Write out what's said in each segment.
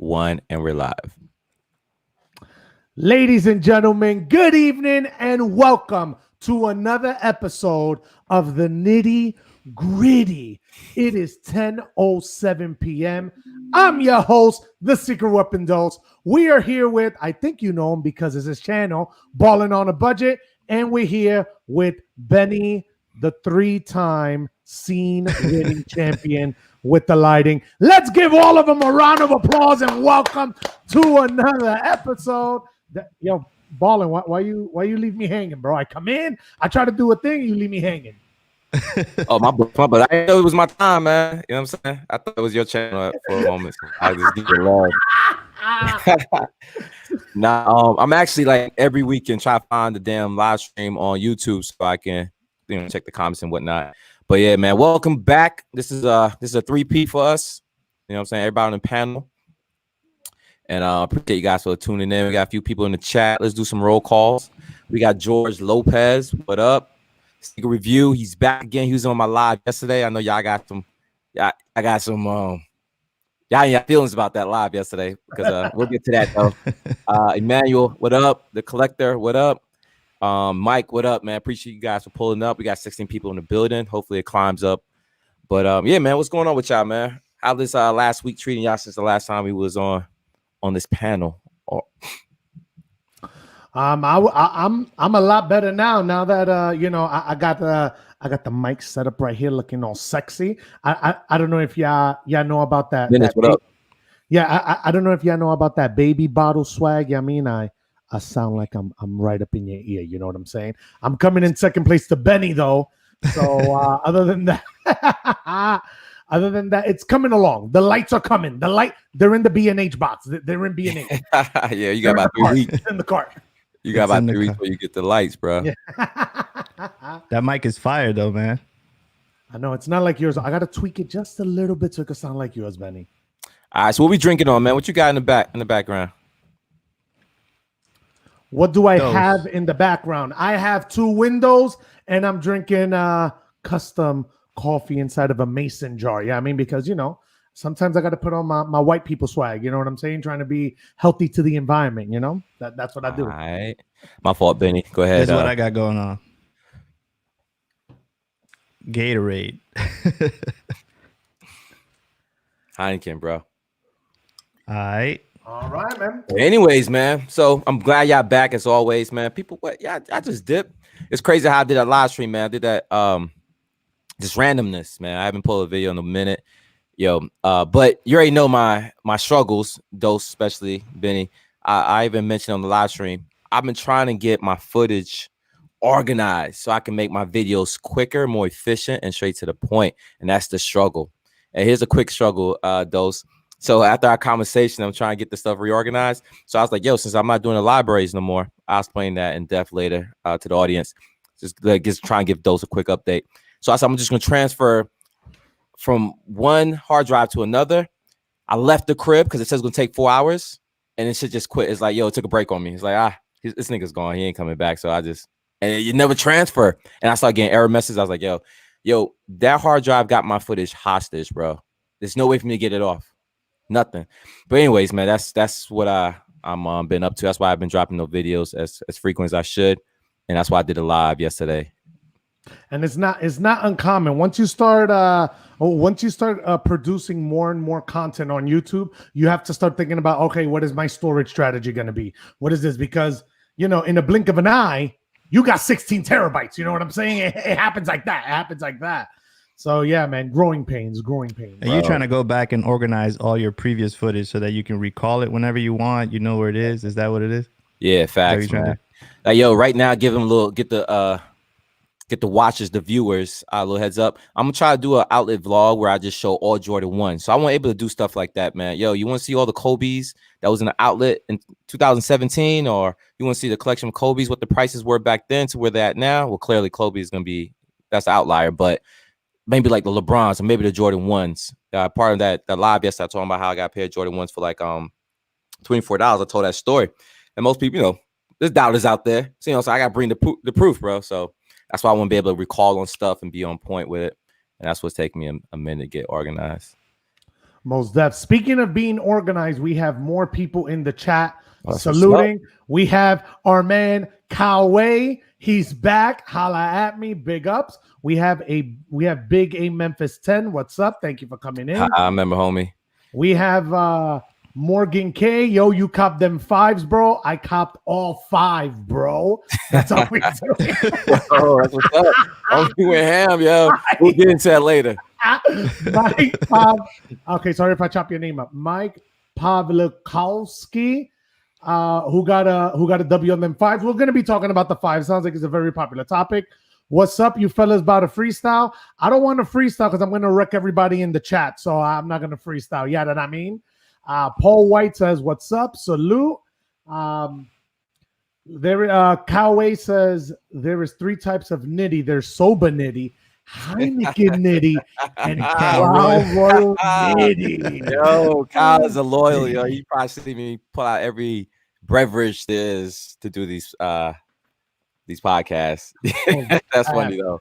1, and we're live. Ladies and gentlemen, good evening and welcome to another episode of the Nitty Gritty. It is 10:07 p.m. I'm your host, the Secret Weapon Dose. We are here with, I think you know him because it's his channel, Balling on a Budget, and we're here with Benny, the 3-time scene-winning champion with the lighting. Let's give all of them a round of applause and welcome to another episode. Yo, Ballin', why you leave me hanging, bro? I come in, I try to do a thing, you leave me hanging. Oh, my but I know it was my time, man. You know what I'm saying? I thought it was your channel for a moment. So I just give you love. Nah, I'm actually like every weekend try to find the damn live stream on YouTube so I can check the comments and whatnot. But yeah, man, welcome back. This is a 3P for us. You know what I'm saying? Everybody on the panel. And appreciate you guys for tuning in. We got a few people in the chat. Let's do some roll calls. We got George Lopez. What up? Secret Review. He's back again. He was on my live yesterday. I know y'all got some. I got some. Y'all got feelings about that live yesterday because we'll get to that though. Emmanuel, what up? The Collector, what up? Mike, what up, man? Appreciate you guys for pulling up. We got 16 people in the building. Hopefully it climbs up. But yeah, man, what's going on with y'all, man? How this last week treating y'all since the last time we was on this panel? I'm a lot better now that I got the mic set up right here looking all sexy. I don't know if y'all know about that. What up? Yeah, I don't know if y'all know about that baby bottle swag. I mean, I sound like I'm right up in your ear. You know what I'm saying? I'm coming in second place to Benny though. So other than that, it's coming along. The lights are coming. They're in the B&H box. They're in B&H. Yeah, you got about 3 weeks in the cart. You got about 3 weeks before you get the lights, bro. Yeah. That mic is fire though, man. I know it's not like yours. I gotta tweak it just a little bit so it can sound like yours, Benny. All right, so what we drinking on, man? What you got in the background? What do I have in the background? I have 2 windows, and I'm drinking custom coffee inside of a mason jar. Yeah, I mean, because sometimes I got to put on my white people swag. You know what I'm saying? Trying to be healthy to the environment. That's what I do. All right, my fault, Benny. Go ahead. This is what I got going on. Gatorade. Heineken, bro. All right. All right, man. Anyways, man. So I'm glad y'all back as always, man. People, I just dipped. It's crazy how I did that live stream, man. I did that just randomness, man. I haven't pulled a video in a minute. Yo, but you already know my struggles, Dose, especially Benny. I even mentioned on the live stream, I've been trying to get my footage organized so I can make my videos quicker, more efficient, and straight to the point. And that's the struggle. And here's a quick struggle, Dose. So after our conversation, I'm trying to get the stuff reorganized. So I was like, yo, since I'm not doing the libraries no more, I'll explain that in depth later to the audience. Just try and give Dose a quick update. So I said, I'm just going to transfer from one hard drive to another. I left the crib because it says it's going to take 4 hours. And it should just quit. It's like, yo, it took a break on me. It's like, this nigga's gone. He ain't coming back. So and you never transfer. And I started getting error messages. I was like, yo, that hard drive got my footage hostage, bro. There's no way for me to get it off. Nothing. But anyways, man, that's what I'm been up to. That's why I've been dropping no videos as frequent as I should, and that's why I did a live yesterday. And it's not uncommon once you start producing more and more content on YouTube. You have to start thinking about, okay, what is my storage strategy going to be? What is this? Because in a blink of an eye, you got 16 terabytes. You know what I'm saying? It happens like that. So yeah, man, growing pains. Are you trying to go back and organize all your previous footage so that you can recall it whenever you want? You know where it is. Is that what it is? Yeah, facts, man. Like, yo, right now, give them get the watchers, the viewers, a little heads up. I'm gonna try to do an outlet vlog where I just show all Jordan 1. So I wasn't able to do stuff like that, man. Yo, you want to see all the Kobe's that was in the outlet in 2017, or you want to see the collection of Kobe's, what the prices were back then to where they're at now? Well, clearly Kobe is that's the outlier, but maybe like the LeBrons or maybe the Jordan 1s. Part of that live yesterday, I talking about how I got a pair of Jordan 1s for like $24. I told that story. And most people, there's doubters out there. So, so I got to bring the proof, bro. So that's why I want to be able to recall on stuff and be on point with it. And that's what's taking me a minute to get organized. Most def. Speaking of being organized, we have more people in the chat That's saluting. We have our man Kawe. He's back. Holla at me. Big ups. We have Big A Memphis 10. What's up? Thank you for coming in. I remember, homie. We have Morgan K. Yo, you copped them fives, bro. I copped all five, bro. That's all we do. Oh, that's what's up. I'm doing ham, yo. We'll get into that later. Mike okay, sorry if I chop your name up. Mike Pavlikowski, who got a W on them fives. We're gonna be talking about the fives. Sounds like it's a very popular topic. What's up, you fellas? About a freestyle? I don't want to freestyle because I'm gonna wreck everybody in the chat, so I'm not gonna freestyle. Yeah, that I mean. Paul White says, "What's up? Salute." Kawe says there is 3 types of Nitty. There's soba Nitty, Heineken Nitty, and Crown Royal Nitty. Yo, Kyle is a loyal, yo. You probably see me pull out every beverage there is to do these podcasts. That's funny though.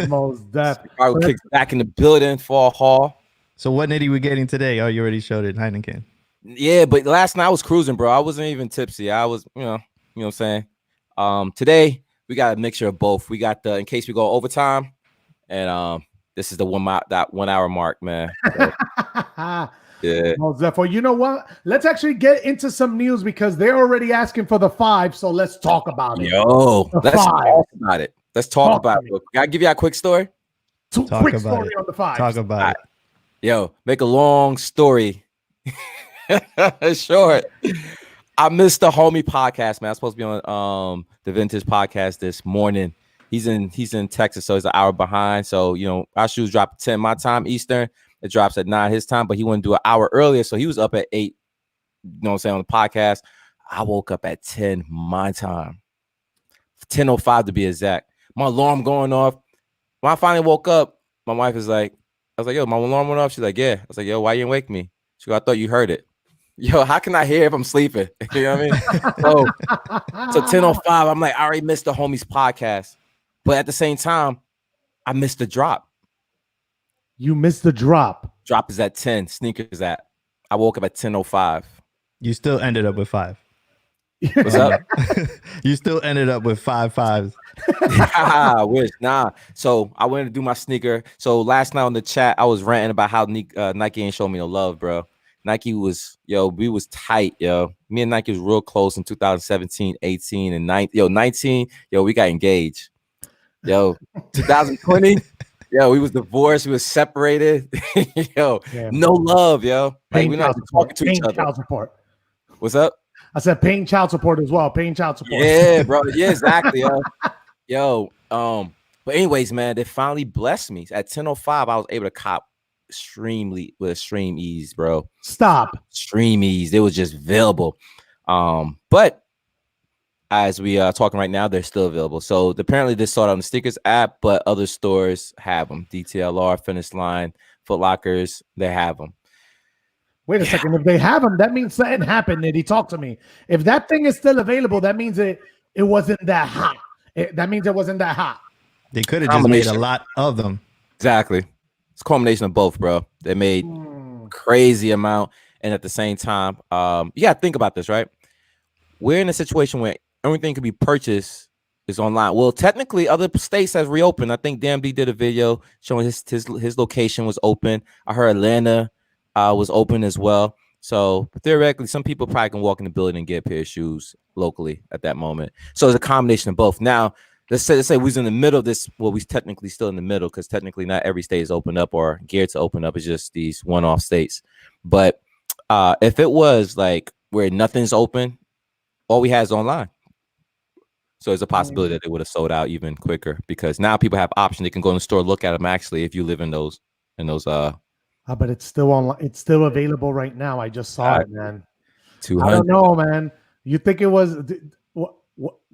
Most definitely. Probably kicks back in the building, Fawhall. So what Nitty we getting today? Oh, you already showed it, Heineken. Yeah, but last night I was cruising, bro. I wasn't even tipsy. I was, you know what I'm saying? Today we got a mixture of both. We got the in case we go overtime, and this is the 1 hour mark, man. So, yeah. Most definitely. You know what? Let's actually get into some news because they're already asking for the 5. So let's talk about it. Yo, let's talk about it. Let's talk about it. it. Can I give you a quick story? Quick story on the 5. Talk about it. Yo, make a long story short. I missed the homie podcast, man. I was supposed to be on the Vintage podcast this morning. He's in Texas, so he's an hour behind. So, you know, our shoes drop at 10 my time Eastern. It drops at 9 his time, but he wanted to do an hour earlier. So he was up at 8, you know what I'm saying, on the podcast. I woke up at 10 my time. 10:05 to be exact. My alarm going off. When I finally woke up, my wife is like, I was like, yo, my alarm went off. She's like, yeah. I was like, yo, why you didn't wake me? She goes, I thought you heard it. Yo, how can I hear if I'm sleeping? You know what I mean? So 10:05, I'm like, I already missed the homies podcast. But at the same time, I missed the drop. You missed the drop. Drop is at 10. Sneakers at. I woke up at 10:05. You still ended up with 5. What's up? You still ended up with 5 5s. I wish. Nah. So I went to do my sneaker. So last night on the chat, I was ranting about how Nike ain't showing me no love, bro. Nike was, we was tight, yo. Me and Nike was real close in 2017, 18, and 19. 19, we got engaged. 2020, we was divorced. We was separated. No love, yo. Like, we're not talking to each other. Child support. What's up? I said paying child support as well. Paying child support. Yeah, bro. Yeah, exactly, yo. But anyways, man, they finally blessed me. At 10:05, I was able to cop with extreme ease, bro. Stop. Extreme ease. It was just available. But as we are talking right now, they're still available. So apparently this sold out on the Stickers app, but other stores have them. DTLR, Finish Line, Foot Lockers, they have them. Wait a second. If they have them, that means something happened. Nitty, talk to me. If that thing is still available, that means it wasn't that hot. That means it wasn't that hot. They could have just made a lot of them. Exactly. It's a combination of both, bro. They made crazy amount, and at the same time, you gotta think about this, right? We're in a situation where everything can be purchased is online. Well, technically, other states have reopened. I think DMD did a video showing his location was open. I heard Atlanta was open as well. So theoretically, some people probably can walk in the building and get a pair of shoes locally at that moment. So it's a combination of both. Now, let's say we was in the middle of this. Well, we technically still in the middle because technically not every state is open up or geared to open up. It's just these one-off states. But if it was like where nothing's open, all we had is online. So there's a possibility that they would have sold out even quicker because now people have options. They can go in the store, look at them actually if you live in those. But it's still online. It's still available right now. I just saw it, man. 200. I don't know, man. You think it was?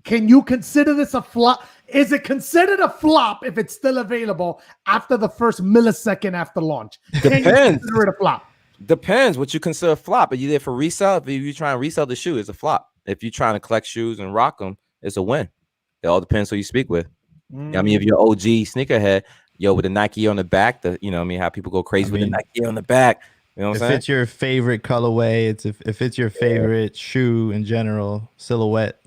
Can you consider this a flop? Is it considered a flop if it's still available after the first millisecond after launch? Depends. Can you consider it a flop? Depends what you consider a flop. Are you there for resale? If you're trying to resell the shoe, it's a flop. If you're trying to collect shoes and rock them, it's a win. It all depends who you speak with. I mean, if you're OG sneakerhead, with the Nike on the back, how people go crazy with the Nike on the back, You know what I'm If saying? it's your favorite colorway, if it's your favorite shoe in general, silhouette,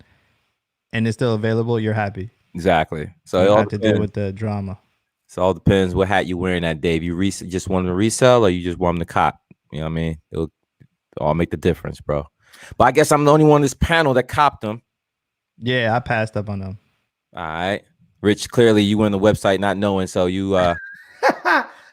and it's still available, you're happy. Exactly. So You it don't all have to deal depends. with the drama. So it all depends what hat you wearing that day. If you just want them to resell or you just want them to cop. You know what I mean? It'll all make the difference, bro. But I guess I'm the only one on this panel that copped them. Yeah, I passed up on them. All right. Rich, clearly you went on the website not knowing, so you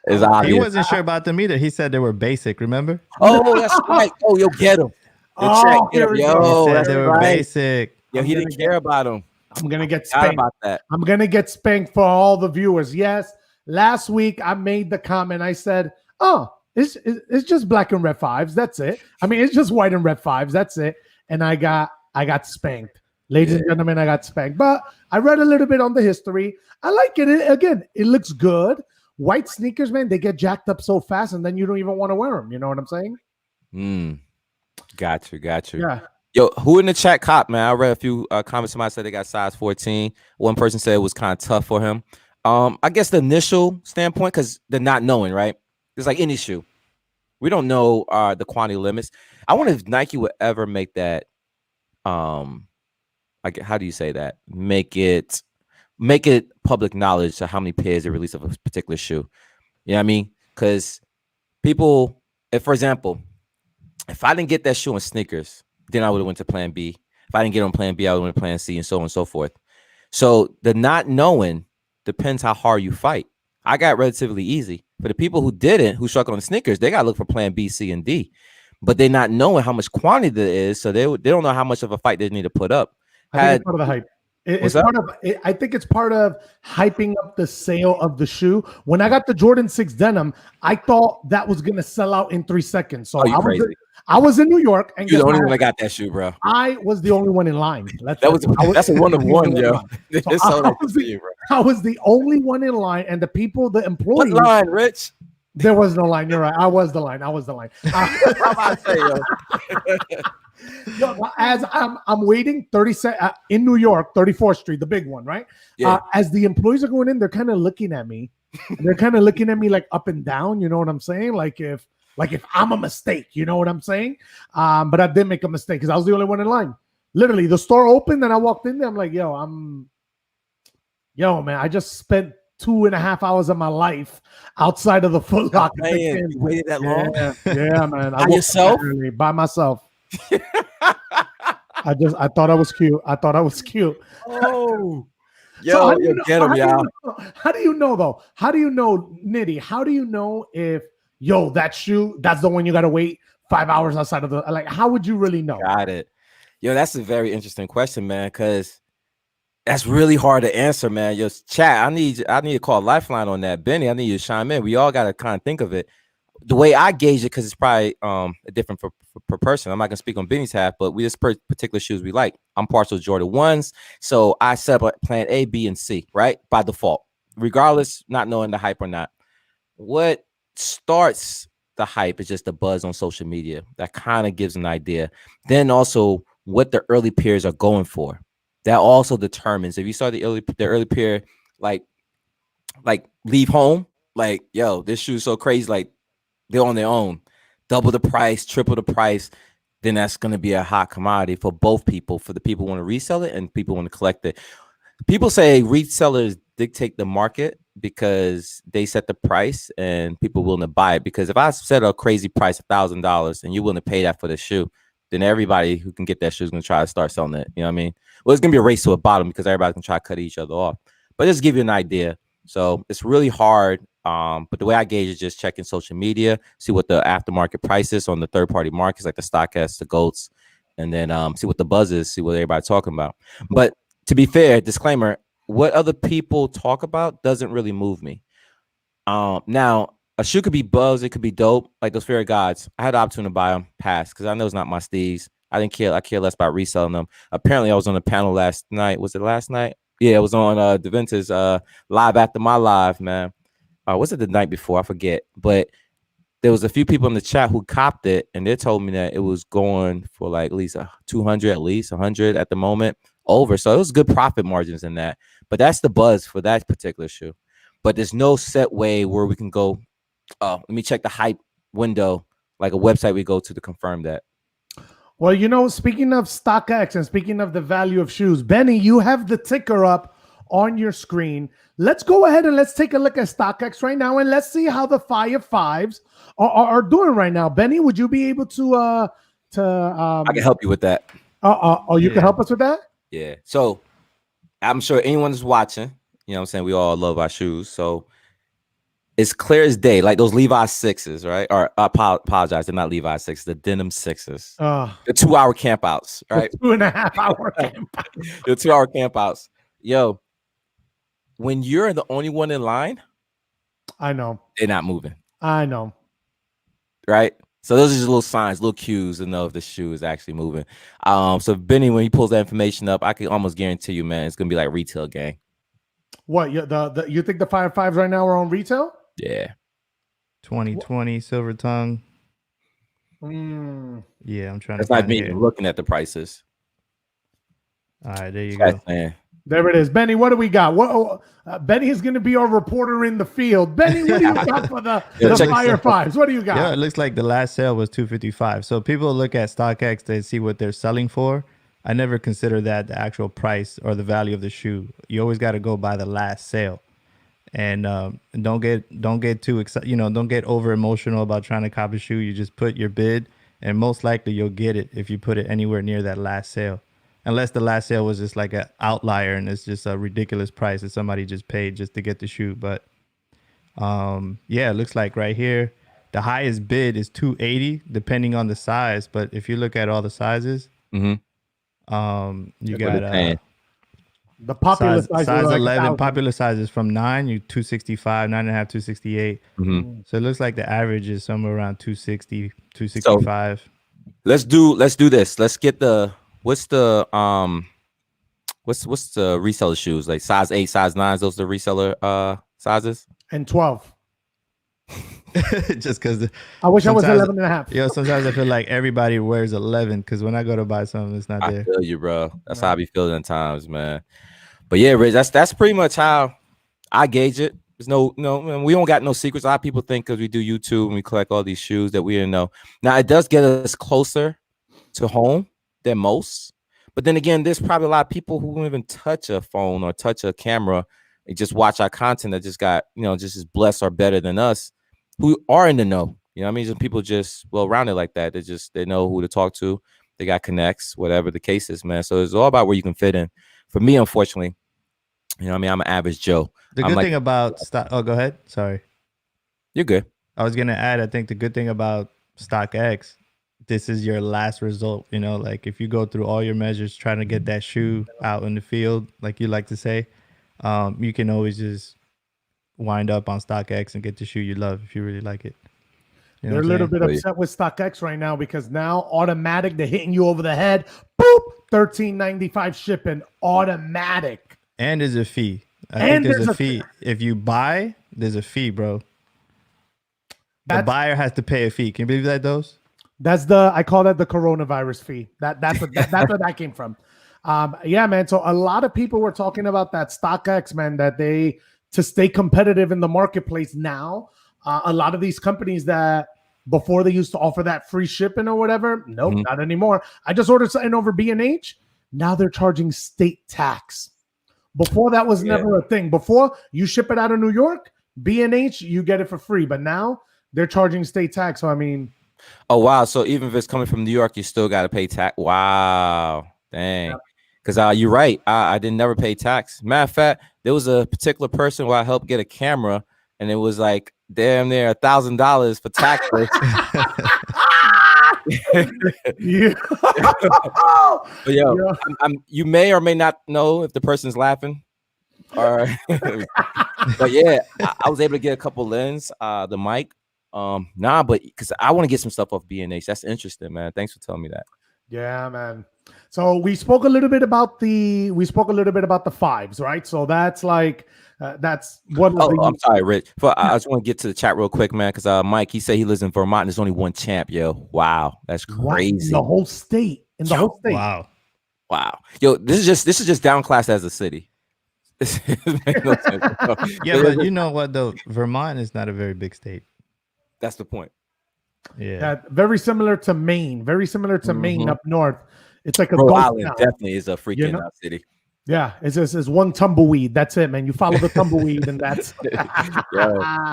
is He obvious. wasn't sure about them either. He said they were basic. Remember? Oh, that's right. Oh, yo, get him. Oh, Get here him. we He go. said That's they were right. basic. Yo, he didn't care about him. I'm gonna get Forgot spanked. about that. I'm gonna get spanked for all the viewers. Yes, last week I made the comment. I said, "Oh, it's just black and red fives. That's it. I mean, it's just white and red fives. That's it." And I got spanked, ladies and gentlemen. I got spanked. But I read a little bit on the history. I like it. Again, it looks good. White sneakers, man, they get jacked up so fast, and then you don't even want to wear them. You know what I'm saying? Got you. Yeah. Yo, who in the chat cop, man? I read a few comments. Somebody said they got size 14. One person said it was kind of tough for him. I guess the initial standpoint, because they're not knowing, right? It's like any shoe. We don't know the quantity limits. I wonder if Nike would ever make that. Like, how do you say that? Make it public knowledge to how many pairs they release of a particular shoe. You know what I mean? Because people, if for example, if I didn't get that shoe in sneakers, then I would have went to plan B. If I didn't get on plan B, I would have went to plan C, and so on and so forth. So the not knowing depends how hard you fight. I got relatively easy. For the people who didn't, who struggle on sneakers, they got to look for plan B, C, and D. But they're not knowing how much quantity there is, so they don't know how much of a fight they need to put up. I think it's part of the hype. It's part of. I think it's part of hyping up the sale of the shoe. When I got the Jordan 6 denim, I thought that was gonna sell out in 3 seconds. So I was in New York, and you're the only one that got that shoe, bro. I was the only one in line. That's a one of one, yo. I was the only one in line, and the people, the employees. What line, Rich? There was no line. You're right. I was the line. How about I say, yo? Yo, as I'm waiting 30 seconds in New York, 34th Street, the big one, right? Yeah. As the employees are going in, they're kind of looking at me. They're kind of looking at me like up and down. You know what I'm saying? Like if I'm a mistake, you know what I'm saying? But I did make a mistake because I was the only one in line. Literally, the store opened and I walked in there. I'm like, yo, man, I just spent 2.5 hours of my life outside of the Foot Locker. Man, you waited that long? Yeah, man. By yourself? By myself. I thought I was cute. Oh, yo, get him, y'all. How do you know though? How do you know, Nitty? How do you know if that shoe, that's the one you gotta wait 5 hours outside of the, like, how would you really know? Got it. Yo, that's a very interesting question, man, because that's really hard to answer, man. Yo, chat, I need to call Lifeline on that. Benny, I need you to chime in. We all got to kind of think of it. The way I gauge it, because it's probably different per person. I'm not going to speak on Benny's half, but we just particular shoes we like. I'm partial to Jordan 1s, so I set up plan A, B, and C, right? By default, regardless, not knowing the hype or not. What starts the hype is just the buzz on social media. That kind of gives an idea. Then also what the early peers are going for. That also determines if you saw the early pair like leave home, like, yo, this shoe's so crazy, like they're on their own, double the price, triple the price, then that's going to be a hot commodity for both people, for the people who want to resell it and people want to collect it. People say resellers dictate the market because they set the price and people willing to buy it. Because if I set a crazy price, $1,000, and you're willing to pay that for the shoe, then everybody who can get that shoe is going to try to start selling it. You know what I mean? Well, it's going to be a race to a bottom because everybody's going to try to cut each other off. But just give you an idea. So it's really hard. But the way I gauge is just checking social media, see what the aftermarket price is on the third-party markets like the StockX, the GOATs, and then see what the buzz is, see what everybody's talking about. But to be fair, disclaimer, what other people talk about doesn't really move me. Now, a shoe could be buzz, it could be dope, like those Fear Gods. I had the opportunity to buy them, pass, because I know it's not my steez. I care less about reselling them. Apparently, I was on a panel last night. Was it last night? Yeah, it was on DaVinta's live after my live, man. Was it the night before? I forget. But there was a few people in the chat who copped it, and they told me that it was going for like at least 200, at least 100 at the moment, over. So it was good profit margins in that. But that's the buzz for that particular shoe. But there's no set way where we can go, let me check the hype window like a website we go to confirm that. Well, you know, speaking of StockX and speaking of the value of shoes, Benny, you have the ticker up on your screen. Let's go ahead and let's take a look at StockX right now, and let's see how the Fire Fives are doing right now. Benny, would you be able to I can help you with that. You can help us with that? Yeah. So I'm sure anyone is watching, you know what I'm saying? We all love our shoes. So it's clear as day, like those Levi 6s, right? Or I apologize, they're not Levi 6s, the denim 6s. The 2-hour campouts, right? 2.5 hour campouts. The 2-hour campouts. Yo, when you're the only one in line, I know they're not moving. I know. Right? So those are just little signs, little cues to know if the shoe is actually moving. So Benny, when he pulls that information up, I can almost guarantee you, man, it's gonna be like retail gang. What, you think the Fire Fives right now are on retail? Yeah. 2020 silver tongue. Yeah, I'm trying to find not me here. looking at the prices. All right, there you go. Man. There it is. Benny, what do we got? Benny is going to be our reporter in the field. Benny, what do you got for the Fire Fives? What do you got? Yeah, it looks like the last sale was $255. So people look at StockX, they see what they're selling for. I never consider that the actual price or the value of the shoe. You always got to go by the last sale. And don't get too excited, don't get over emotional about trying to cop a shoe. You just put your bid, and most likely you'll get it if you put it anywhere near that last sale. Unless the last sale was just like an outlier and it's just a ridiculous price that somebody just paid just to get the shoe. But yeah, it looks like right here, the highest bid is $280 depending on the size. But if you look at all the sizes, you got the popular size like 11. Popular size is from 9, 265, 9.5, 268. So it looks like the average is somewhere around 260, 265. So let's do this. Let's get the what's the reseller shoes, like size 8, size 9s? Those are the reseller sizes. And 12. Just because I wish I was 11.5. Yo, sometimes I feel like everybody wears 11 because when I go to buy something, it's not there. I feel you, bro. That's how I be feeling at times, man. But yeah, Rich, that's pretty much how I gauge it. There's no, we don't got no secrets. A lot of people think because we do YouTube and we collect all these shoes that we didn't know. Now it does get us closer to home than most. But then again, there's probably a lot of people who don't even touch a phone or touch a camera and just watch our content that just got, just as blessed or better than us, who are in the know. You know what I mean? Some people just around it like that. They know who to talk to. They got connects, whatever the case is, man. So it's all about where you can fit in. For me, unfortunately, I'm an average Joe. The good thing about go ahead. Sorry. You're good. I was gonna add, I think the good thing about StockX, this is your last result. Like if you go through all your measures trying to get that shoe out in the field, like you like to say, you can always just wind up on StockX and get the shoe you love if you really like it. They're a little bit upset with StockX right now because now automatic, they're hitting you over the head. Boop, $13.95 shipping, automatic. And there's a fee. I think there's a fee. If you buy, there's a fee, bro. The buyer has to pay a fee. Can you believe that, those? I call that the coronavirus fee. That's where that came from. Yeah, man. So a lot of people were talking about that StockX, man, that to stay competitive in the marketplace now. A lot of these companies that before they used to offer that free shipping or whatever, nope, not anymore. I just ordered something over B&H. Now they're charging state tax. Before that was never a thing. Before you ship it out of New York, B&H, you get it for free. But now they're charging state tax. So I mean, oh wow. So even if it's coming from New York, you still got to pay tax. Wow, dang. Because you're right. I didn't never pay tax. Matter of fact, there was a particular person who I helped get a camera, and it was like damn near $1,000 for taxes. Yeah. But you may or may not know if the person's laughing. Or but yeah, I was able to get a couple lens, the mic. But because I want to get some stuff off B&H. That's interesting, man. Thanks for telling me that. Yeah, man. So we spoke a little bit about the fives, right? So that's like that's what. I'm sorry, Rich. I just want to get to the chat real quick, man, because Mike, he said he lives in Vermont. And there's only one champ, yo. Wow, that's crazy. In the whole state. Wow. Yo, this is just down class as a city. No sense. Yeah, but you know what though? Vermont is not a very big state. That's the point. Yeah. Very similar to Maine. Very similar to Maine up north. It's like a Rhode ghost Island town. definitely is a freaking You know? city. Yeah, it's one tumbleweed. That's it, man. You follow the tumbleweed, and that's Yo,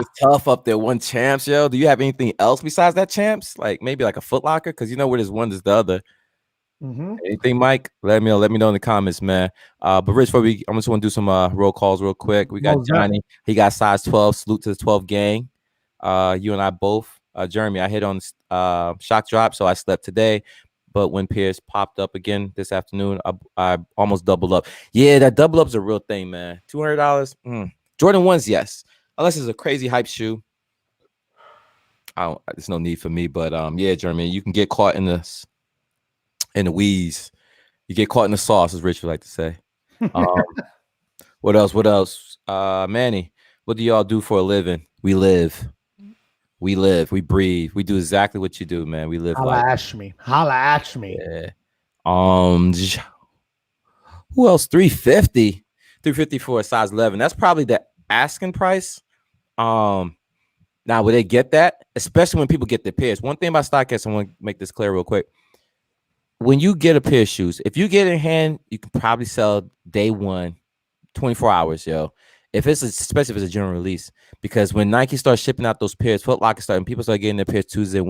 it's tough up there. One Champs, yo. Do you have anything else besides that Champs? Like maybe like a Foot Locker? Because you know where there's one, there's the other. Anything, Mike? Let me know. Let me know in the comments, man. But Rich, I'm just want to do some roll calls real quick. We got Johnny. He got size 12. Salute to the 12 gang. You and I both. Jeremy, I hit on shock drop, so I slept today. But when Pierce popped up again this afternoon, I almost doubled up. Yeah, that double up's a real thing, man. $200. Jordan 1s, yes. Unless it's a crazy hype shoe. There's no need for me. But yeah, Jeremy, you can get caught in the wheeze. You get caught in the sauce, as Rich would like to say. What else? Manny, what do y'all do for a living? We live. We breathe. We do exactly what you do, man. We live. Holla at me. Yeah. Who else? 350. 350 for a size 11. That's probably the asking price. Now will they get that? Especially when people get their pairs. One thing about StockX, I want to make this clear real quick. When you get a pair of shoes, if you get it in hand, you can probably sell day one, 24 hours, yo. Especially if it's a general release, because when Nike starts shipping out those pairs, Foot Locker and people start getting their pairs Tuesday and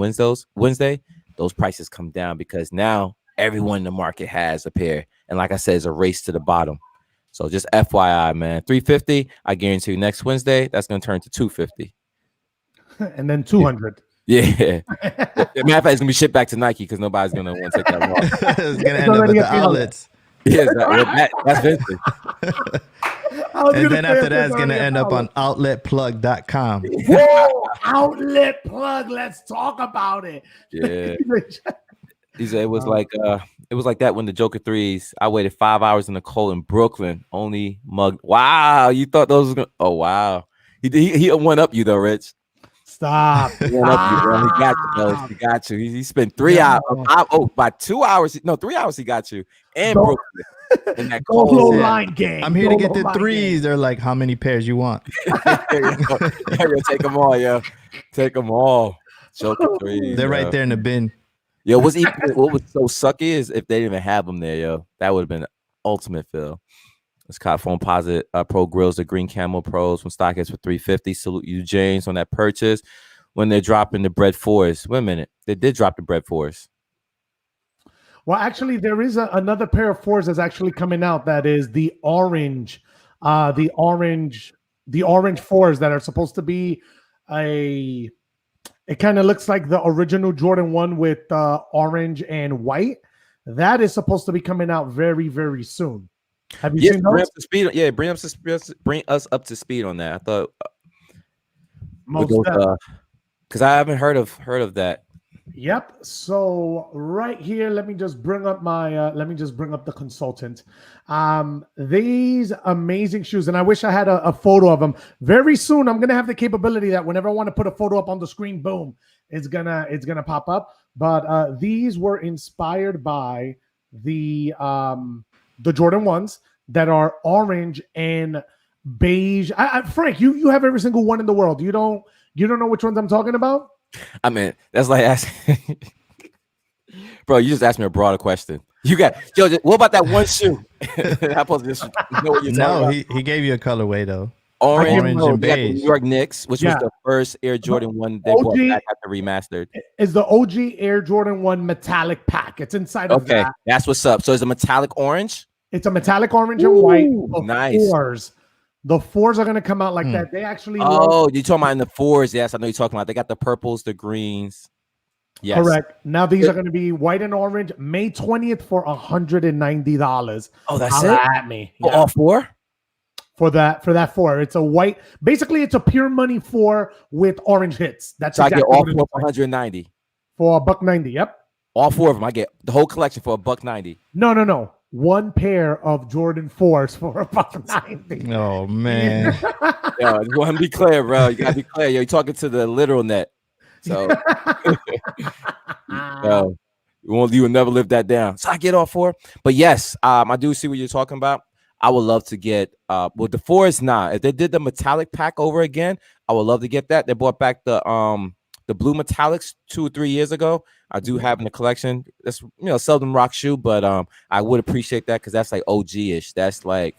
Wednesday, those prices come down because now everyone in the market has a pair, and like I said, it's a race to the bottom. So just FYI, man, 350. I guarantee you, next Wednesday that's gonna turn to 250, and then 200. Yeah. Matter of fact, it's gonna be shipped back to Nike because nobody's gonna want to take that long. It's gonna end up at the outlets. Yeah, that's Vincent. And then after that, it's going to end up on outletplug.com. Whoa, outlet plug. Let's talk about it. Yeah. He said it was like that when the Joker 3s. I waited 5 hours in the cold in Brooklyn. Only mugged. Wow, you thought those was gonna? Oh wow, he went up you though, Rich. Stop. He went up you, bro. He got you, bro. He got you. He spent 3 hours. By 2 hours. No, 3 hours. He got you. And Brooklyn. In that cold line game. I'm here to get the threes. They're like, how many pairs you want? Take them all, yo. Take them all. Joker 3s. They're right there in the bin. Yo, what was so sucky is if they didn't even have them there, yo. That would have been the ultimate fill. It's caught Foam Posit Pro Grills, the Green Camel Pros from StockX for $350. Salute you, James, on that purchase. When they're dropping the Bread 4s. Wait a minute. They did drop the Bread 4s. Well, actually, there is another pair of 4s that's actually coming out. That is the orange 4s that are supposed to be it kind of looks like the original Jordan 1 with orange and white. That is supposed to be coming out very, very soon. Have you seen those? Bring us up to speed on that. I thought because I haven't heard of that. Yep. So right here, let me just bring up the consultant. These amazing shoes, and I wish I had a photo of them. Very soon, I'm gonna have the capability that whenever I want to put a photo up on the screen, boom, it's gonna pop up. But these were inspired by the Jordan 1s that are orange and beige. Frank, you have every single one in the world. You don't know which ones I'm talking about? I mean, that's like asking, bro. You just asked me a broader question. You got what about that one shoe? I'm supposed to just know what you're talking about. He gave you a colorway though. Orange and beige. New York Knicks, which was the first Air Jordan 1 they brought back after remastered. Is the OG Air Jordan 1 metallic pack? It's inside of that. That's what's up. So it's a metallic orange. It's a metallic orange and white. Nice. The 4s are going to come out like that. They actually. Oh, you're talking about in the 4s. Yes, I know you're talking about. They got the purples, the greens. Yes. Correct. Now these are going to be white and orange. May 20th for $190. Oh, that's it? At me. Yeah. For all 4? For that 4. It's a white. Basically, it's a pure money 4 with orange hits. That's so exactly I get all 4 for $190. For $190. Yep. All 4 of them. I get the whole collection for $190. No. One pair of Jordan 4s for $190. Oh man. Yo, you want to be clear, bro. You gotta be clear. Yo, you're talking to the literal net. So you will never live that down. So I get all 4. But yes, I do see what you're talking about. I would love to get the 4s now. If they did the metallic pack over again, I would love to get that. They brought back the the blue metallics 2 or 3 years ago. I do have in the collection. That's seldom rock shoe, but I would appreciate that because that's like OG-ish. That's like,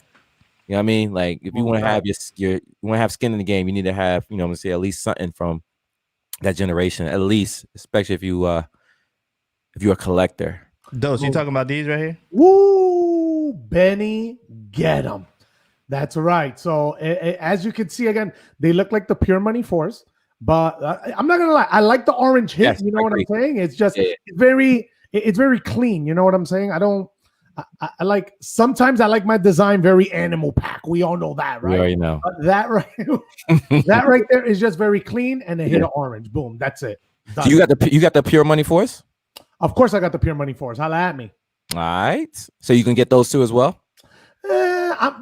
you know what I mean? Like if you want to have you want to have skin in the game, you need to have, I'm gonna say at least something from that generation, at least, especially if you're a collector. Dose, you talking about these right here? Woo, Benny, get them. That's right. So as you can see, again, they look like the Pure Money 4s, but I'm not gonna lie, I like the orange hit. Yes, you know what I'm saying? It's just it's very clean. You know what I'm saying? I like, sometimes I like my design very animal pack. We all know that, right? We already know. That right there is just very clean, and a hit of orange. Boom, that's it. So you got the Pure Money 4s? Of course, I got the Pure Money 4s. Holla at me. All right. So you can get those too as well?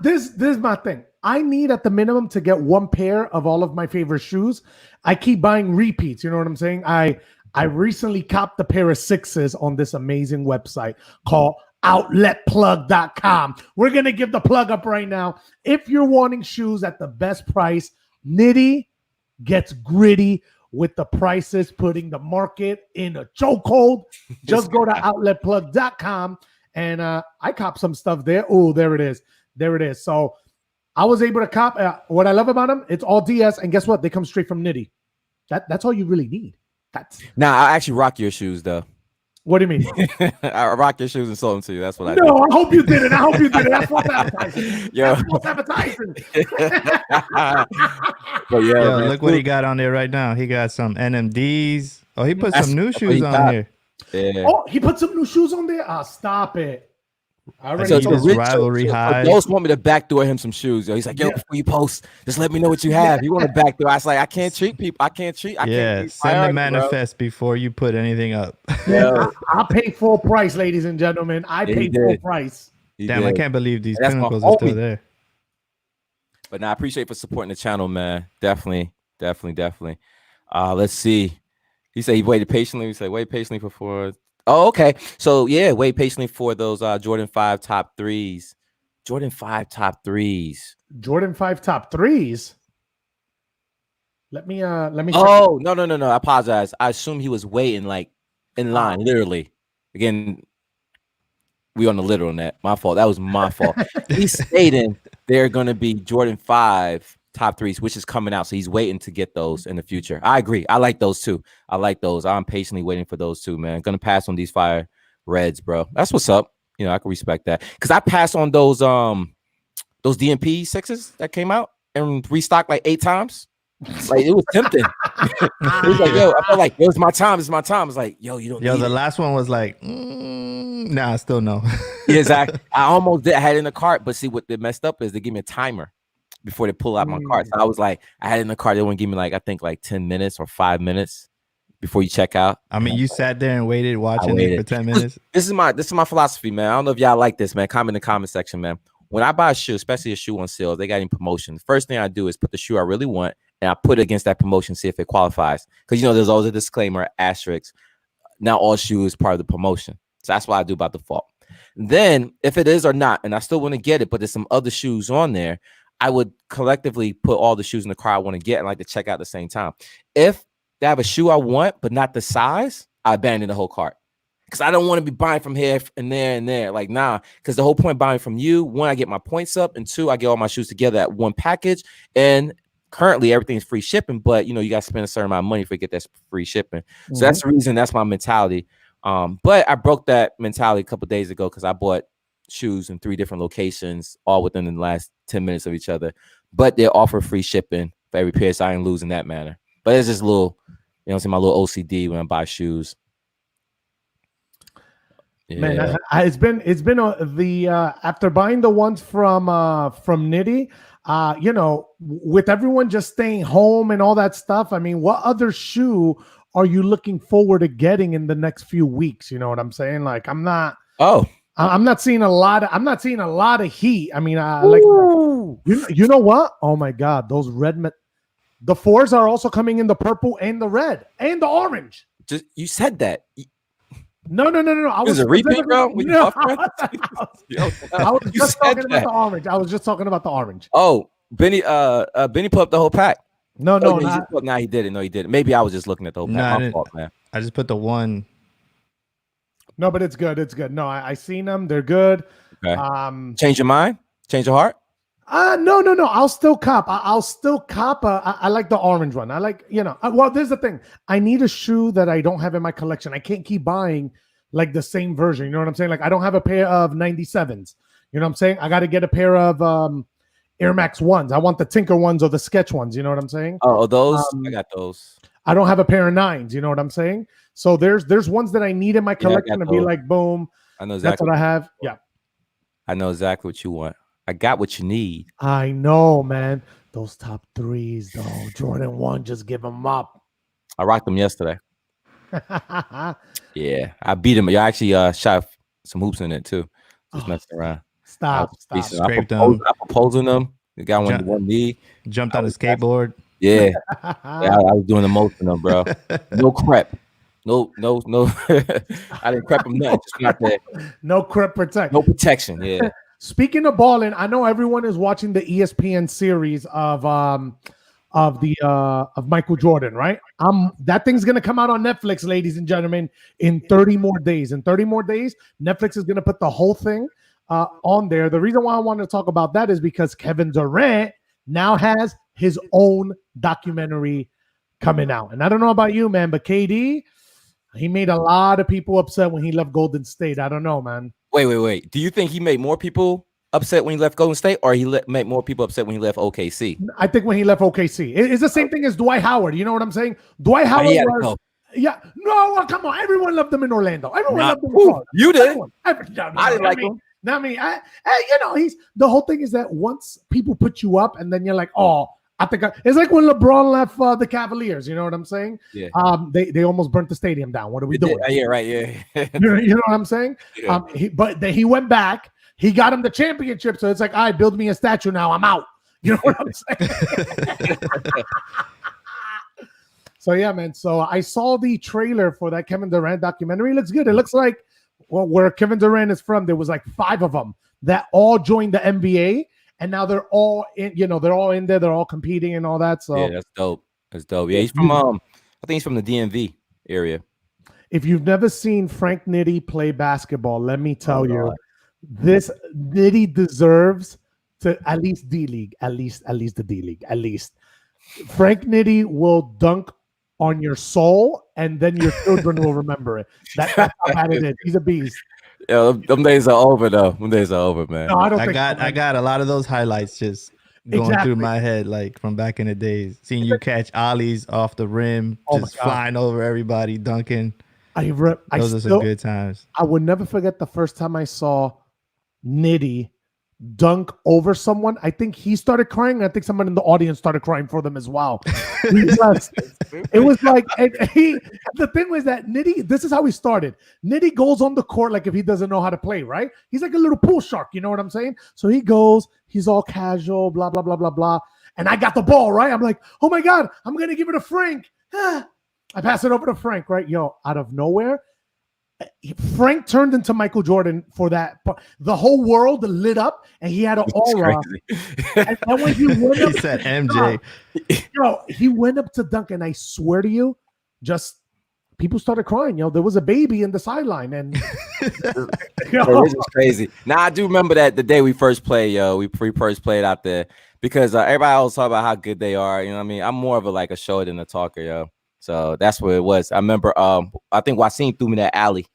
This is my thing. I need at the minimum to get one pair of all of my favorite shoes. I keep buying repeats. You know what I'm saying? I recently copped a pair of 6s on this amazing website called outletplug.com. We're going to give the plug up right now. If you're wanting shoes at the best price, Nitty gets gritty with the prices, putting the market in a chokehold. Just go to outletplug.com and I cop some stuff there. Oh, there it is. So I was able to cop. What I love about them, it's all DS, and guess what? They come straight from Nitty. That's all you really need. Now I actually rock your shoes though. What do you mean? I rock your shoes and sold them to you. That's what I do. No, I hope you did it. That's what's advertising. That's what's advertising. But Yo, look what he got on there right now. He got some NMDs. Oh, he put some new shoes on here. Yeah. Oh, he put some new shoes on there? Stop it. I already rivalry high. Those want me to backdoor him some shoes. Yo. He's like, before you post, just let me know what you have. You want to backdoor? I was like, I can't treat people. I can't treat. Send the manifest before you put anything up. Yeah, I pay full price, ladies and gentlemen. I pay full price. Damn, I can't believe these pinnacles are still there. But now I appreciate you for supporting the channel, man. Definitely. Let's see. He said he waited patiently. We said wait patiently for 4. Oh, okay. So yeah, wait patiently for those Jordan 5 top 3s. Jordan 5 top 3s. Let me Oh, no. I apologize. I assume he was waiting like in line, literally. Again, we on the literal net. My fault. That was my fault. He's stating they're gonna be Jordan 5 top 3s, which is coming out. So he's waiting to get those in the future. I agree. I like those too. I'm patiently waiting for those too, man. Gonna pass on these fire reds, bro. That's what's up. I can respect that. Because I passed on those DMP 6s that came out and restocked like 8 times. Like it was tempting. It was like, I felt like it was my time. It's my time. It's like, you don't need the it. last one was like, nah, still no. Yeah, exactly. I almost did. I had it in the cart, but see what they messed up is they give me a timer before they pull out my cart. So I was like, I had it in the cart. They wouldn't give me like 10 minutes or 5 minutes before you check out. I mean, you sat there and waited watching it for 10 minutes. This is my philosophy, man. I don't know if y'all like this, man. Comment in the comment section, man. When I buy a shoe, especially a shoe on sale, they got any promotion. The first thing I do is put the shoe I really want and I put it against that promotion, see if it qualifies. Because there's always a disclaimer, asterisk. Not all shoes part of the promotion. So that's what I do by default. Then if it is or not, and I still want to get it, but there's some other shoes on there, I would collectively put all the shoes in the car I want to get and like to check out at the same time. If they have a shoe I want, but not the size, I abandon the whole cart. Because I don't want to be buying from here and there and there. Like, nah, because the whole point buying from you, 1, I get my points up, and 2, I get all my shoes together at one package. And currently everything's free shipping, but you got to spend a certain amount of money for you to get that free shipping. Mm-hmm. So that's the reason, that's my mentality. But I broke that mentality a couple of days ago because I bought shoes in 3 different locations, all within the last 10 minutes of each other. But they offer free shipping for every pair, so I ain't losing that manner. But it's just a little, my little OCD when I buy shoes. Yeah. Man, it's been after buying the ones from Nitty, with everyone just staying home and all that stuff. I mean, what other shoe are you looking forward to getting in the next few weeks? You know what I'm saying? Like, I'm not seeing a lot of heat. I mean, like, you know what? Oh my God, those the 4s are also coming in the purple and the red and the orange. Just you said that. No. I was a repeat, bro. No, I was just talking about the orange. Oh, Benny put up the whole pack. No, Oh, no, yeah, not. nah, he didn't. No, he didn't. Maybe I was just looking at the whole No, pack. I My didn't. fault, man. I just put the one. No, but it's good. It's good. No, I seen them. They're good. Okay. Change your mind? Change your heart? No. I'll still cop. I'll still cop. I like the orange one. I like, well, there's the thing. I need a shoe that I don't have in my collection. I can't keep buying like the same version. You know what I'm saying? Like I don't have a pair of 97s. You know what I'm saying? I got to get a pair of Air Max 1s. I want the Tinker ones or the Sketch ones. You know what I'm saying? Oh, those? I got those. I don't have a pair of 9s. You know what I'm saying? So there's ones that I need in my collection to be like, boom. I know exactly. That's what I have. Yeah. I know exactly what you want. I got what you need. I know, man. Those top 3s, though. Jordan 1, just give them up. I rocked them yesterday. Yeah, I beat him. You actually shot some hoops in it too. Just messing around. Stop. I proposed on them. The guy went to one knee. Jumped on a skateboard. Yeah. I was doing the most of them, bro. No crep. No. I didn't prep him nothing. Just not that. No crep protect. No protection. Yeah. Speaking of balling, I know everyone is watching the ESPN series of Michael Jordan, right? That thing's gonna come out on Netflix, ladies and gentlemen, in 30 more days. In 30 more days, Netflix is gonna put the whole thing on there. The reason why I wanted to talk about that is because Kevin Durant now has his own documentary coming out. And I don't know about you, man, but KD, he made a lot of people upset when he left Golden State. I don't know, man. Wait. Do you think he made more people upset when he left Golden State, or he made more people upset when he left OKC? I think when he left OKC. It's the same thing as Dwight Howard. You know what I'm saying? Dwight Howard was... Yeah. No, come on. Everyone loved him in Orlando. Everyone loved him in Florida. You did. I didn't like him. Not me. He's the whole thing is that once people put you up and then you're like, oh, I think it's like when LeBron left the Cavaliers. You know what I'm saying? Yeah. They almost burnt the stadium down. What are we doing? Yeah, right. Yeah. You know what I'm saying? Yeah. But he went back. He got him the championship. So it's like, all right, build me a statue now. I'm out. You know what I'm saying? So yeah, man. So I saw the trailer for that Kevin Durant documentary. It looks good. It looks like where Kevin Durant is from. There was like 5 of them that all joined the NBA. And now they're all in, they're all in there. They're all competing and all that. So yeah, that's dope. That's dope. Yeah, he's from I think he's from the DMV area. If you've never seen Frank Nitty play basketball, let me tell you, this Nitty deserves to at least D-League, at least the D-League, at least. Frank Nitty will dunk on your soul, and then your children will remember it. That's how bad it is. He's a beast. Yeah, them days are over though. Them days are over, man. No, I got a lot of those highlights just going through my head, like from back in the days. Seeing you catch ollies off the rim, just flying over everybody, dunking. Those are some good times. I would never forget the first time I saw Nitty dunk over someone. I think he started crying. I think someone in the audience started crying for them as well. It was like, the thing was that Nitty, this is how he started. Nitty goes on the court like if he doesn't know how to play, right? He's like a little pool shark, you know what I'm saying? So he goes, he's all casual, blah, blah, blah, blah, blah. And I got the ball, right? I'm like, oh my God, I'm going to give it to Frank. I pass it over to Frank, right? Yo, out of nowhere, Frank turned into Michael Jordan for that. The whole world lit up, and he had an aura. And when he went up, he said MJ. He went up to dunk, and I swear to you, just people started crying. There was a baby in the sideline, and it was crazy. Now I do remember that the day we first played, we first played out there because everybody always talk about how good they are. You know what I mean? I'm more of a show than a talker, yo. So that's what it was. I remember I think Wasim threw me that alley.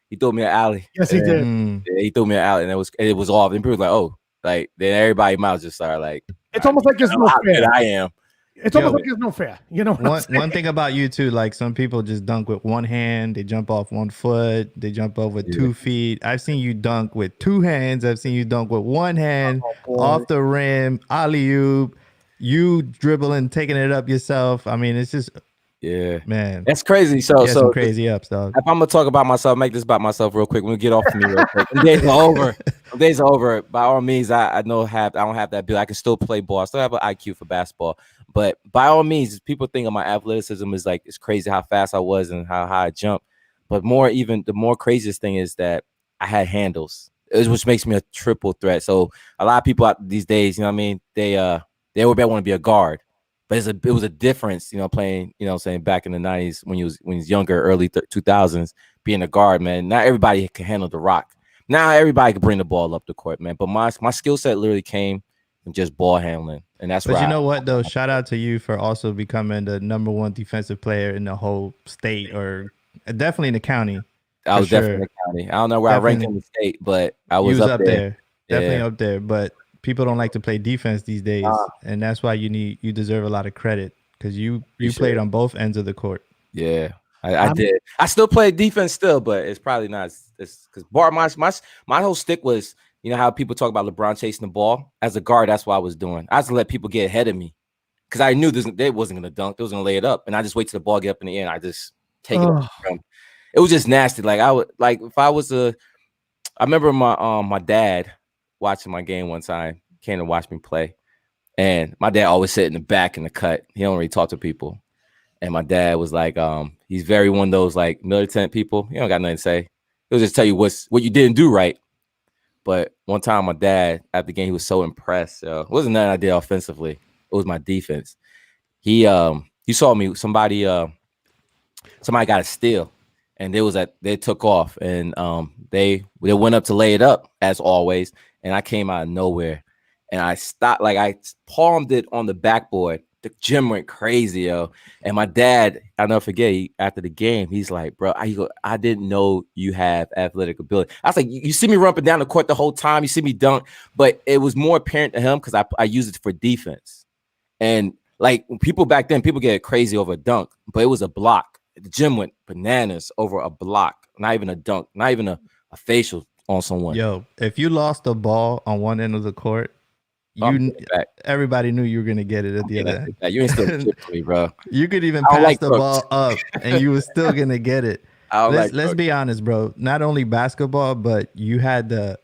He threw me an alley. Yes, he did. Yeah, he threw me an alley, and it was off. And people were like, oh, like then everybody's mouth just started like. It's almost like it's no fair. I am. It's almost like it's no fair. You know one thing about you too, like some people just dunk with one hand, they jump off 1 foot, they jump off with 2 feet. I've seen you dunk with 2 hands. I've seen you dunk with 1 hand off the rim, alley-oop, you dribbling, taking it up yourself. I mean, it's just. Yeah, man, that's crazy. So some crazy ups, dog. If I'm gonna talk about myself, make this about myself real quick. We'll get off of me real quick. Them days are over. Them days are over. By all means, I don't have that bill. I can still play ball. I still have an IQ for basketball. But by all means, people think of my athleticism is like it's crazy how fast I was and how high I jumped. But the more craziest thing is that I had handles, which makes me a triple threat. So a lot of people out these days, you know what I mean? They would want to be a guard. But it was a difference, playing, saying back in the 90s when he was younger, early 2000s, being a guard, man. Not everybody can handle the rock. Now everybody can bring the ball up the court, man. But my skill set literally came from just ball handling, and that's. But you know what though? Shout out to you for also becoming the #1 defensive player in the whole state, or definitely in the county. I was definitely in the county. I don't know where I ranked in the state, but I was up there. Definitely up there. But people don't like to play defense these days, and that's why you deserve a lot of credit because you played on both ends of the court. Yeah, I did. I still play defense still, but it's probably not. It's because my whole stick was, how people talk about LeBron chasing the ball. As a guard, that's what I was doing. I just let people get ahead of me because I knew they wasn't gonna dunk. They was gonna lay it up, and I just wait till the ball get up in the air, and I just take it up from. It was just nasty. Like I would if I was I remember my dad watching my game one time, came to watch me play, and my dad always sit in the back in the cut. He don't really talk to people, and my dad was like, he's very one of those like militant people. He don't got nothing to say. He'll just tell you what you didn't do right. But one time, my dad after the game, he was so impressed. It wasn't that I did offensively; it was my defense. He saw me. Somebody got a steal. And they took off, and they went up to lay it up as always, and I came out of nowhere, and I stopped, like I palmed it on the backboard. The gym went crazy, yo. And my dad, I'll never forget, after the game, he's like, bro, I didn't know you have athletic ability. I was like, you see me running down the court the whole time, you see me dunk, but it was more apparent to him because I used it for defense. And like people back then, people get crazy over a dunk, but it was a block. The gym went bananas over a block, not even a dunk, not even a facial on someone. Yo, if you lost the ball on one end of the court, everybody knew you were gonna get it at the other end. You ain't still chip for me, bro. You could even pass the ball up, and you were still gonna get it. Let's be honest, bro. Not only basketball, but you had the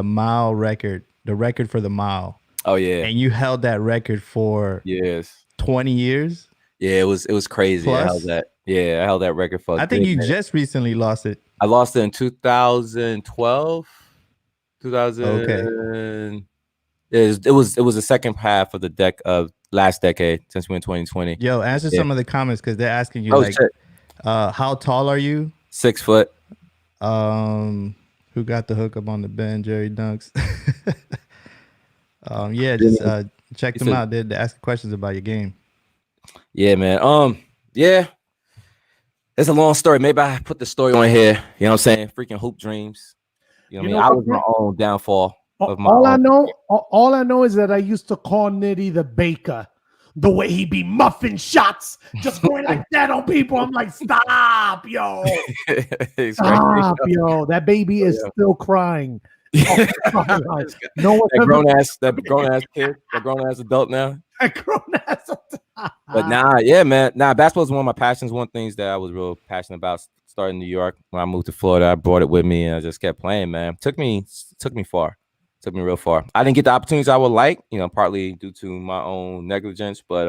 mile record, the record for the mile. Oh yeah, and you held that record for 20 years. Yeah, it was crazy. I held that. Yeah, I held that record for. I think you just recently lost it. I lost it in 2012. 2000. Okay. It was the second half of the last decade since we went 2020. Yo, answer some of the comments because they're asking you how tall are you? 6 foot. Who got the hookup on the bench? Jerry Dunks. Just check them out. They're asking questions about your game. Yeah, man. Yeah. It's a long story. Maybe I put the story on here. You know what I'm saying? Freaking hoop dreams. You know what I mean? I was my own downfall. All I know is that I used to call Nitty the baker. The way he be muffin shots, just going like that on people. I'm like, stop, yo. Stop, yo. That baby is still crying. That grown ass kid, that grown ass adult now. But basketball is one of my passions. One of the things that I was real passionate about starting in New York. When I moved to Florida, I brought it with me and I just kept playing, man. Took me far. Took me real far. I didn't get the opportunities I would like, partly due to my own negligence, but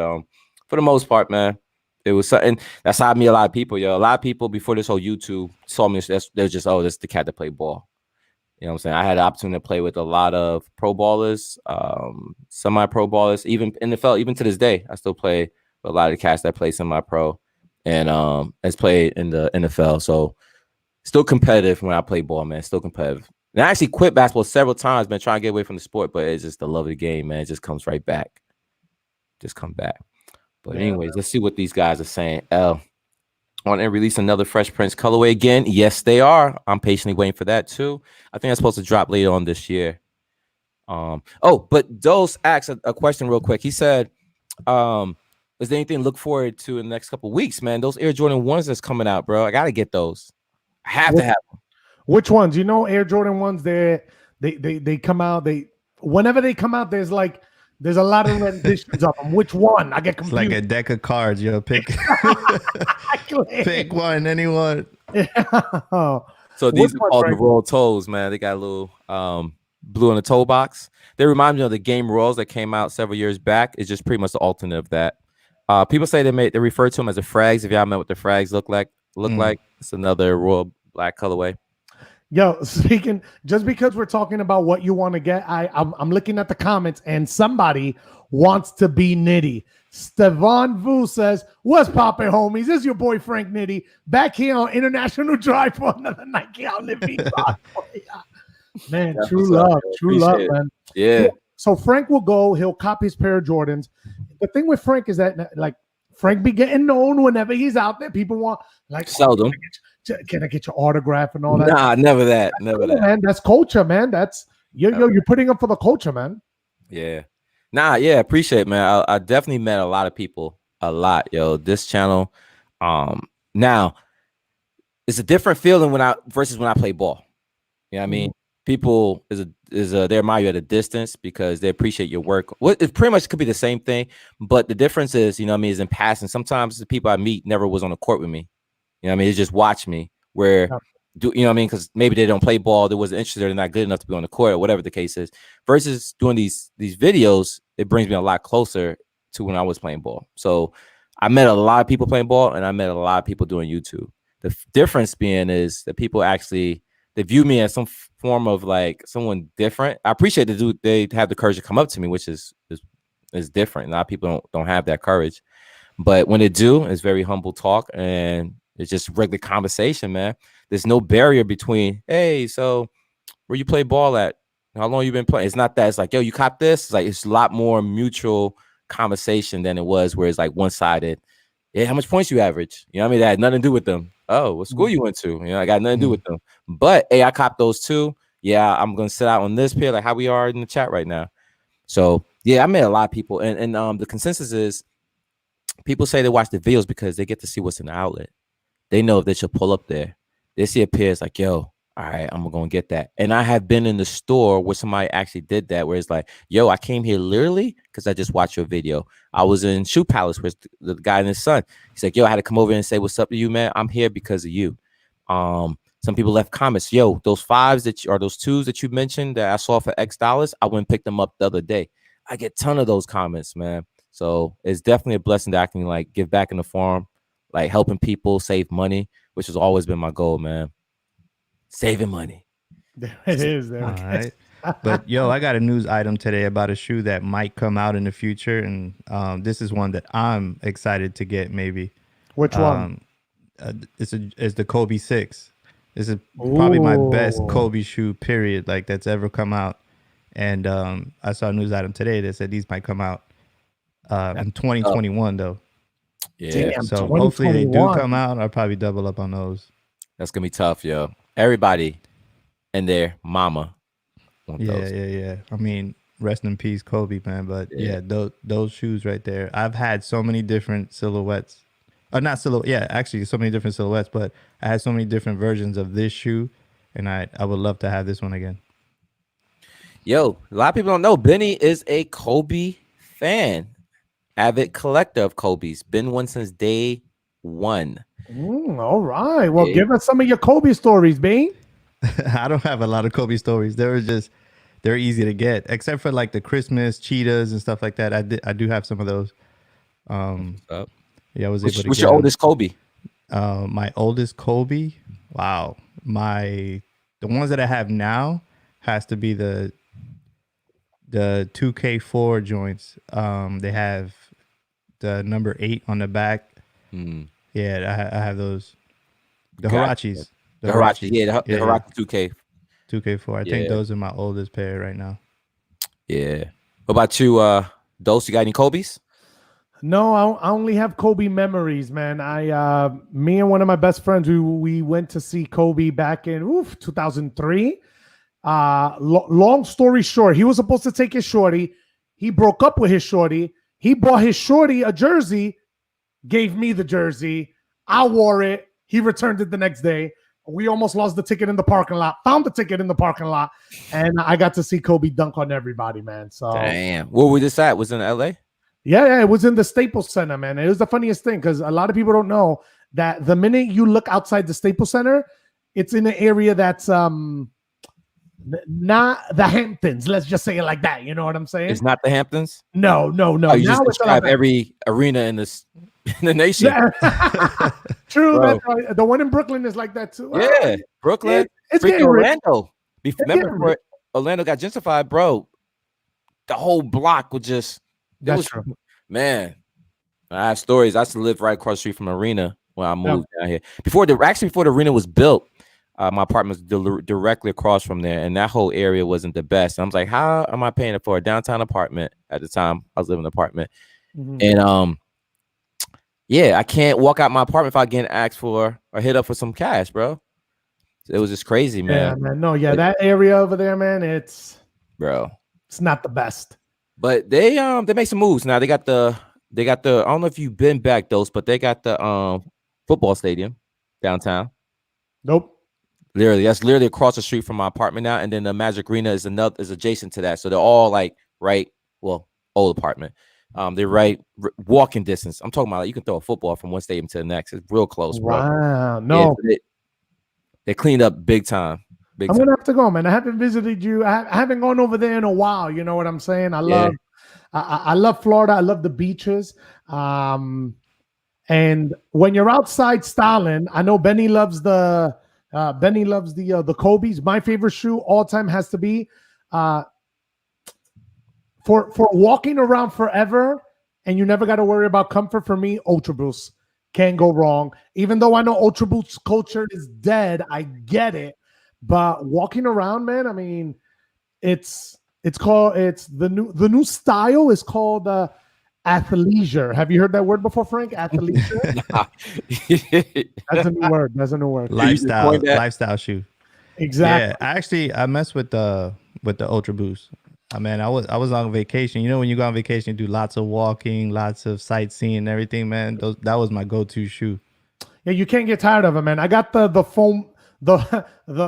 for the most part, man, it was something that's how I meet a lot of people, yo. A lot of people before this whole YouTube saw me, they're just, this is the cat that play ball. You know what I'm saying? I had the opportunity to play with a lot of pro ballers, semi-pro ballers, even NFL, even to this day. I still play with a lot of the cats that play semi-pro and has played in the NFL. So still competitive when I play ball, man. Still competitive. And I actually quit basketball several times, man, trying to get away from the sport, but it's just the love of the game, man. It just comes right back. Just come back. But anyways, let's see what these guys are saying. Want to release another Fresh Prince colorway again? Yes, they are. I'm patiently waiting for that too. I think that's supposed to drop later on this year. But Dose asked a question real quick. He said, is there anything to look forward to in the next couple of weeks, man? Those Air Jordan 1s that's coming out, bro. I got to get those. I have to have them. Which ones? Air Jordan 1s, they come out. Whenever they come out, there's a lot of renditions of them. Which one? I get confused. It's like a deck of cards. Pick one, anyone. So these are called the Royal Toes, man. They got a little blue in the toe box. They remind me of the Game Royals that came out several years back. It's just pretty much the alternate of that. People say they refer to them as the frags. If y'all know what the frags look like, it's another Royal Black colorway. Yo, speaking, just because we're talking about what you want to get, I'm looking at the comments and somebody wants to be Nitty. Stevan Vu says, "What's poppin', homies? This is your boy Frank Nitty back here on International Drive for another Nike Outlet vlog." Man, That's true what's up, love, man. true love, Appreciate it. man. Yeah. So Frank will go. He'll cop his pair of Jordans. The thing with Frank is that, like, Frank be getting known whenever he's out there. People want, like, Seldom. can I get your autograph and all that? Nah, never that. Never Cool, that. man. That's culture, man. That's you're putting up for the culture, man. Yeah. Nah, yeah, appreciate it, man. I definitely met a lot of people a lot, yo. This channel. Now it's a different feeling versus when I play ball. You know what I mean? People they admire you at a distance because they appreciate your work. It pretty much could be the same thing, but the difference is, you know what I mean, is in passing. Sometimes the people I meet never was on the court with me. You know what I mean? They just watch me you know what I mean? Because maybe they don't play ball, they wasn't interested, they're not good enough to be on the court or whatever the case is. Versus doing these videos, it brings me a lot closer to when I was playing ball. So I met a lot of people playing ball and I met a lot of people doing YouTube. The difference being is that people actually they view me as some form of like someone different. I appreciate they have the courage to come up to me, which is different. A lot of people don't have that courage, but when they do, it's very humble talk and it's just regular conversation, man. There's no barrier between, hey, so where you play ball at? How long you been playing? It's not that. It's like, yo, you cop this. It's like it's a lot more mutual conversation than it was where it's like one-sided. Yeah, how much points you average? You know what I mean? That had nothing to do with them. Oh, what school you went to? You know, I got nothing to do with them. But hey, I copped those too. Yeah, I'm gonna sit out on this pair, like how we are in the chat right now. So yeah, I met a lot of people, and the consensus is people say they watch the videos because they get to see what's in the outlet. They know if they should pull up there. They see a pair, it's like, yo, all right, I'm gonna get that. And I have been in the store where somebody actually did that, where it's like, yo, I came here literally because I just watched your video. I was in Shoe Palace with the guy and his son. He's like, yo, I had to come over and say what's up to you, man. I'm here because of you. Some people left comments, yo, those those twos that you mentioned that I saw for X dollars, I went and picked them up the other day. I get a ton of those comments, man. So it's definitely a blessing that I can like give back in the forum, like helping people save money, which has always been my goal, man. Saving money. There it is. There. All right. But yo, I got a news item today about a shoe that might come out in the future, and this is one that I'm excited to get. Maybe. Which one? It's the Kobe 6. This is probably my best Kobe shoe, period, like that's ever come out. And I saw a news item today that said these might come out in 2021 though. Yeah. Damn, So hopefully they do come out. I'll probably double up on those. That's gonna be tough, yo. Everybody and their mama want those. Yeah. I mean, rest in peace, Kobe, man. But yeah, those shoes right there. I've had so many different silhouettes. Not silhouette. Yeah, actually, so many different silhouettes. But I had so many different versions of this shoe, and I would love to have this one again. Yo, a lot of people don't know Benny is a Kobe fan, avid collector of Kobe's. Been one since day one. All right. Well, give us some of your Kobe stories, Bean. I don't have a lot of Kobe stories. They're easy to get, except for like the Christmas cheetahs and stuff like that. I do have some of those. Yeah, I was able to. What's your oldest Kobe? My oldest Kobe. Wow. The ones that I have now has to be the 2K4 joints. They have the number 8 on the back. Yeah, I have those. The Hirachis. The Hirachis. Yeah, the Hirachi 2K4. I think those are my oldest pair right now. Yeah. What about you, Dose? You got any Kobe's? No, I only have Kobe memories, man. Me and one of my best friends, we went to see Kobe back in 2003. Long story short, he was supposed to take his shorty. He broke up with his shorty. He bought his shorty a jersey, gave me the jersey. I wore it. He returned it the next day. We almost lost the ticket in the parking lot. Found the ticket in the parking lot, and I got to see Kobe dunk on everybody, man. So damn, where was this at? Was it in LA? Yeah, it was in the Staples Center, man. It was the funniest thing because a lot of people don't know that the minute you look outside the Staples Center, it's in an area that's not the Hamptons. Let's just say it like that. You know what I'm saying? It's not the Hamptons? No. Oh, you just describe every arena in the nation. Yeah. True. That's right. The one in Brooklyn is like that too. Yeah, Brooklyn. It's freaking getting rich. Orlando. Remember before Orlando got gentrified, bro, the whole block was just... That's true. Man, I have stories. I used to live right across the street from Arena when I Yeah. moved down here. Before the arena was built, my apartment was directly across from there, and that whole area wasn't the best. And I was like, how am I paying for a downtown apartment at the time? I was living in an apartment, Mhm. and yeah, I can't walk out my apartment if I get asked for or hit up for some cash, bro. It was just crazy, man. Yeah, man. No, yeah, that area over there, man, it's Bro. not the best. But they make some moves now. They got the I don't know if you've been back those, but they got the football stadium downtown. Nope. Literally, that's literally across the street from my apartment now. And then the Magic Arena is adjacent to that. So they're all like old apartment. They're walking distance. I'm talking about like you can throw a football from one stadium to the next. It's real close, bro. Wow. No. Yeah, they cleaned up big time. I'm gonna have to go, man. I haven't visited you. I haven't gone over there in a while. You know what I'm saying? I love Florida. I love the beaches. And when you're outside styling, I know Benny loves the Kobe's. My favorite shoe all time has to be for walking around forever, and you never got to worry about comfort. For me, Ultra Boost can't go wrong. Even though I know Ultra Boost culture is dead, I get it. But walking around, man, I mean, it's the new style is called athleisure. Have you heard that word before, Frank? Athleisure. That's a new word. Lifestyle shoe. Exactly. Yeah, I messed with the Ultra Boost. I mean, I was on vacation. You know, when you go on vacation, you do lots of walking, lots of sightseeing, and everything. Man, that was my go-to shoe. Yeah, you can't get tired of it, man. I got the foam. The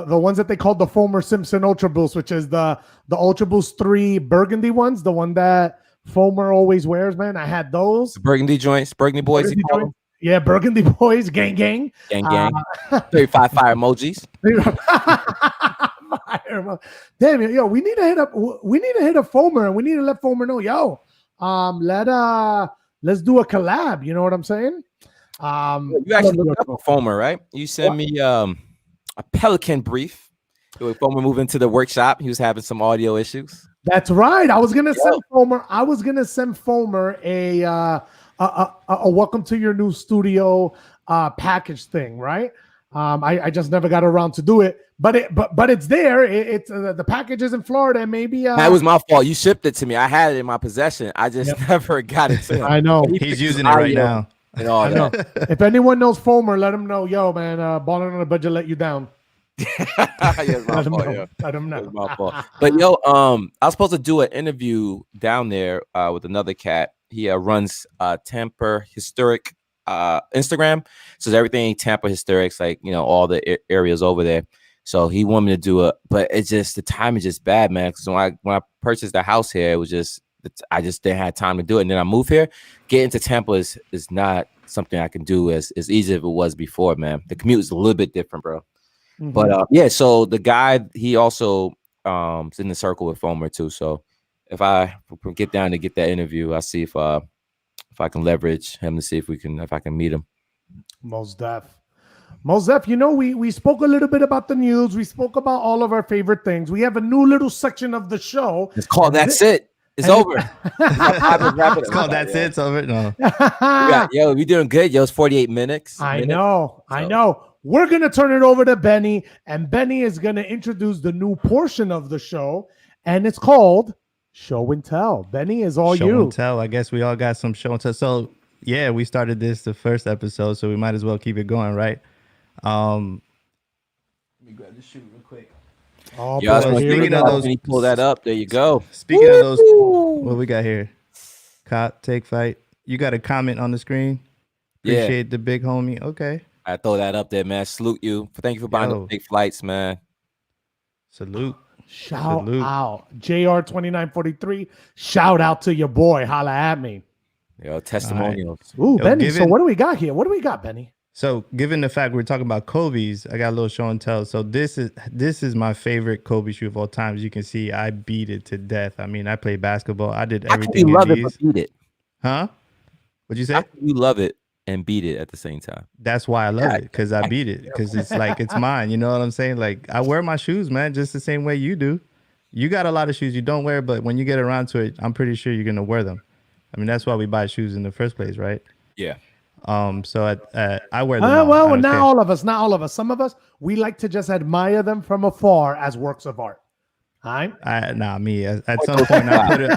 ones that they called the Foamer Simpson Ultra Boost, which is the Ultra Boost 3 burgundy ones, the one that Foamer always wears, man. I had those. The burgundy joints, burgundy boys. Burgundy joints. Yeah, burgundy boys, gang. 35 fire emojis. Damn it, yo, we need to hit up Foamer, and we need to let Foamer know, yo, let's do a collab. You know what I'm saying? You actually looked up a Foamer, right? You sent me a Pelican brief. Foamer moved into the workshop. He was having some audio issues. That's right. I was gonna send Foamer a welcome to your new studio package thing, right? I just never got around to do it, but it's there. It's the package is in Florida, and maybe that was my fault. You shipped it to me. I had it in my possession. I just never got it to him. I know he's using it right now. I know. If anyone knows Foamer, let him know. Yo, man, balling on a budget let you down. Let him know. My fault. But yo, I was supposed to do an interview down there with another cat. He runs Tampa Historic Instagram, so everything Tampa Historics, like all the areas over there. So he wanted me to do it, but it's just the time is just bad, man. Because when I purchased the house here, it was just I just didn't have time to do it. And then I moved here. Getting to Tampa is not something I can do as easy as it was before, man. The commute is a little bit different, bro. Mm-hmm. But yeah, so the guy, he also is in the circle with Foamer too. So if I get down to get that interview, I'll see if I can leverage him to see if I can meet him. Most def. We spoke a little bit about the news. We spoke about all of our favorite things. We have a new little section of the show. It's called That's It. It's over. It's called That's It. It's over. No. We doing good. Yo, it's 48 minutes. I know. We're going to turn it over to Benny, and Benny is going to introduce the new portion of the show, and it's called Show and Tell. Benny, is all you. Show and Tell. I guess we all got some show and tell. So, yeah, we started the first episode, so we might as well keep it going, right? Let me grab the shoe real quick. Oh, yeah, speaking of those, you pull that up. There you go. Speaking of those, what we got here? Cop, take fight. You got a comment on the screen? Appreciate the big homie. Okay. I throw that up there, man. Salute you. Thank you for buying the big flights, man. Salute. Shout out. JR2943. Shout out to your boy. Holla at me. Yo, testimonials. Right. Ooh, Benny. So what do we got here? What do we got, Benny? So given the fact we're talking about Kobe's, I got a little show and tell. So this is my favorite Kobe shoe of all time. As you can see, I beat it to death. I mean, I played basketball. I did everything. You love it, but beat it. Huh? What'd you say? You love it and beat it at the same time. That's why I love it, because I beat it, because it's like it's mine. You know what I'm saying? Like, I wear my shoes, man, just the same way you do. You got a lot of shoes you don't wear, but when you get around to it, I'm pretty sure you're gonna wear them. I mean, that's why we buy shoes in the first place, right? Yeah. So I wear them. All. I Well, don't not care. all of us. Not all of us. Some of us, we like to just admire them from afar as works of art. All right. Me. At some point, I put it.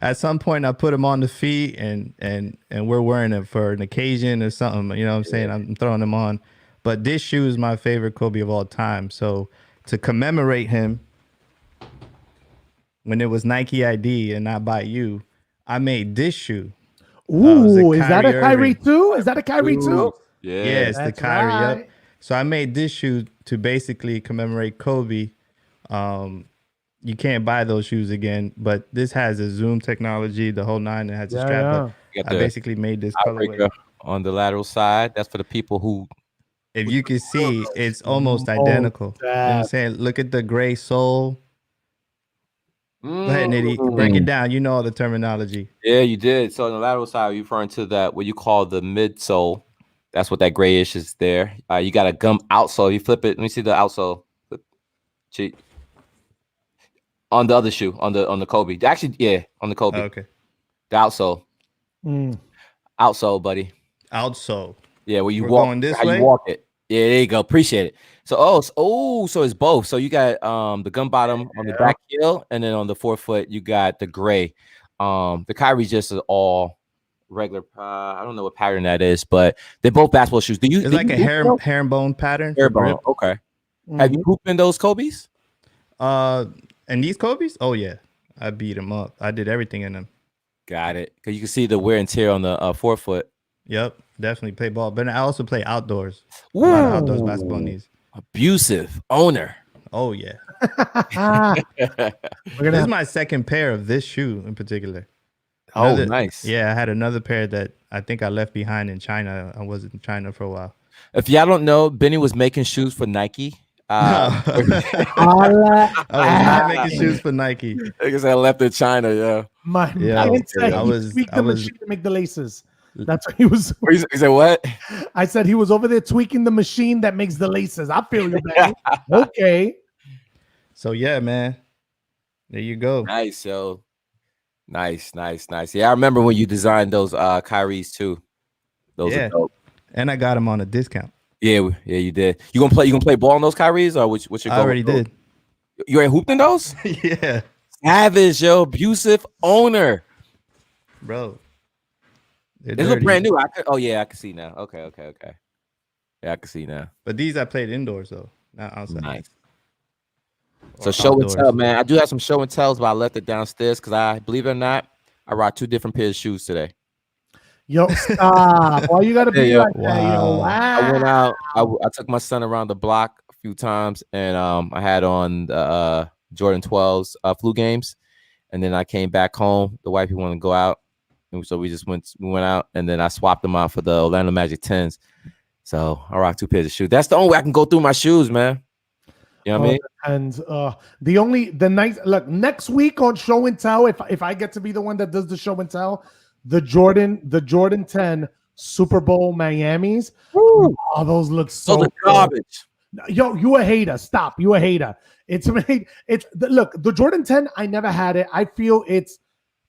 At some point, I put them on the feet, and we're wearing it for an occasion or something. You know what I'm saying? I'm throwing them on. But this shoe is my favorite Kobe of all time. So to commemorate him, when it was Nike ID and not by you, I made this shoe. Ooh, is that a Kyrie Irving. too? Is that a Kyrie too? Yeah. Yeah, it's the That's Kyrie. right. Yep. So I made this shoe to basically commemorate Kobe. You can't buy those shoes again, but this has a zoom technology, the whole nine. It has a strap. You But got I the basically made this colorway. outrigger on the lateral side. That's for the people who. If you can see, it's almost identical. You know what I'm saying? Look at the gray sole. Go ahead, Nitty. Break it down. You know all the terminology. Yeah, you did. So on the lateral side, you're referring to that what you call the midsole. That's what that grayish is there. You got a gum outsole. You flip it. Let me see the outsole. Flip. Cheat. On the other shoe, on the Kobe. Actually, yeah, on the Kobe. Oh, okay. The outsole. Outsole, buddy. Outsole. Yeah, where you We're walk going this how way? you walk it. Yeah, there you go. Appreciate it. So so it's both. So you got the gum bottom on the back heel, and then on the forefoot you got the gray. The Kyrie's just is all regular. I don't know what pattern that is, but they're both basketball shoes. It's like a herringbone pattern. For grip. Okay. Have you hooped in those Kobe's? And these Kobe's? Oh yeah, I beat them up. I did everything in them. Got it. Because you can see the wear and tear on the forefoot. Yep, definitely play ball, but I also play outdoors. A lot of outdoors basketball needs. Abusive owner. Oh yeah. We're This is my second pair of this shoe in particular. Nice. Yeah, I had another pair that I think I left behind in China. I was in China for a while. If y'all don't know, Benny was making shoes for Nike. I was not making shoes for Nike. Because I left in China, yeah. My man said he tweaked the machine to make the laces. That's what he was. He said what? I said he was over there tweaking the machine that makes the laces. I feel you, man. Okay. So yeah, man. There you go. Nice, yo. Nice. Yeah, I remember when you designed those Kyrie's too. Those are dope. And I got them on a discount. Yeah, you did. You gonna play ball on those Kyrie's or what's your goal? I already did. You ain't hooped in those? Yeah. Savage, yo, abusive owner. Bro. They look brand new. I can see now. Okay. Yeah, I can see now. But these I played indoors though, not outside. Nice. So show and tell, man. I do have some show and tells, but I left it downstairs because I believe it or not, I rocked 2 different pairs of shoes today. Yo, stop. Why you gotta be like that? Yo, wow. I went out. I took my son around the block a few times, and I had on the Jordan 12s flu games, and then I came back home. The wifey wanted to go out, and so we went out, and then I swapped them out for the Orlando Magic 10s. So I rocked 2 pairs of shoes. That's the only way I can go through my shoes, man. You know what I mean? And look, next week on show and tell, if I get to be the one that does the show and tell, the Jordan 10 Super Bowl Miamis. Woo. Oh, those look so those are garbage. Yo, you a hater. Stop. You a hater. Look, the Jordan 10, I never had it. I feel it's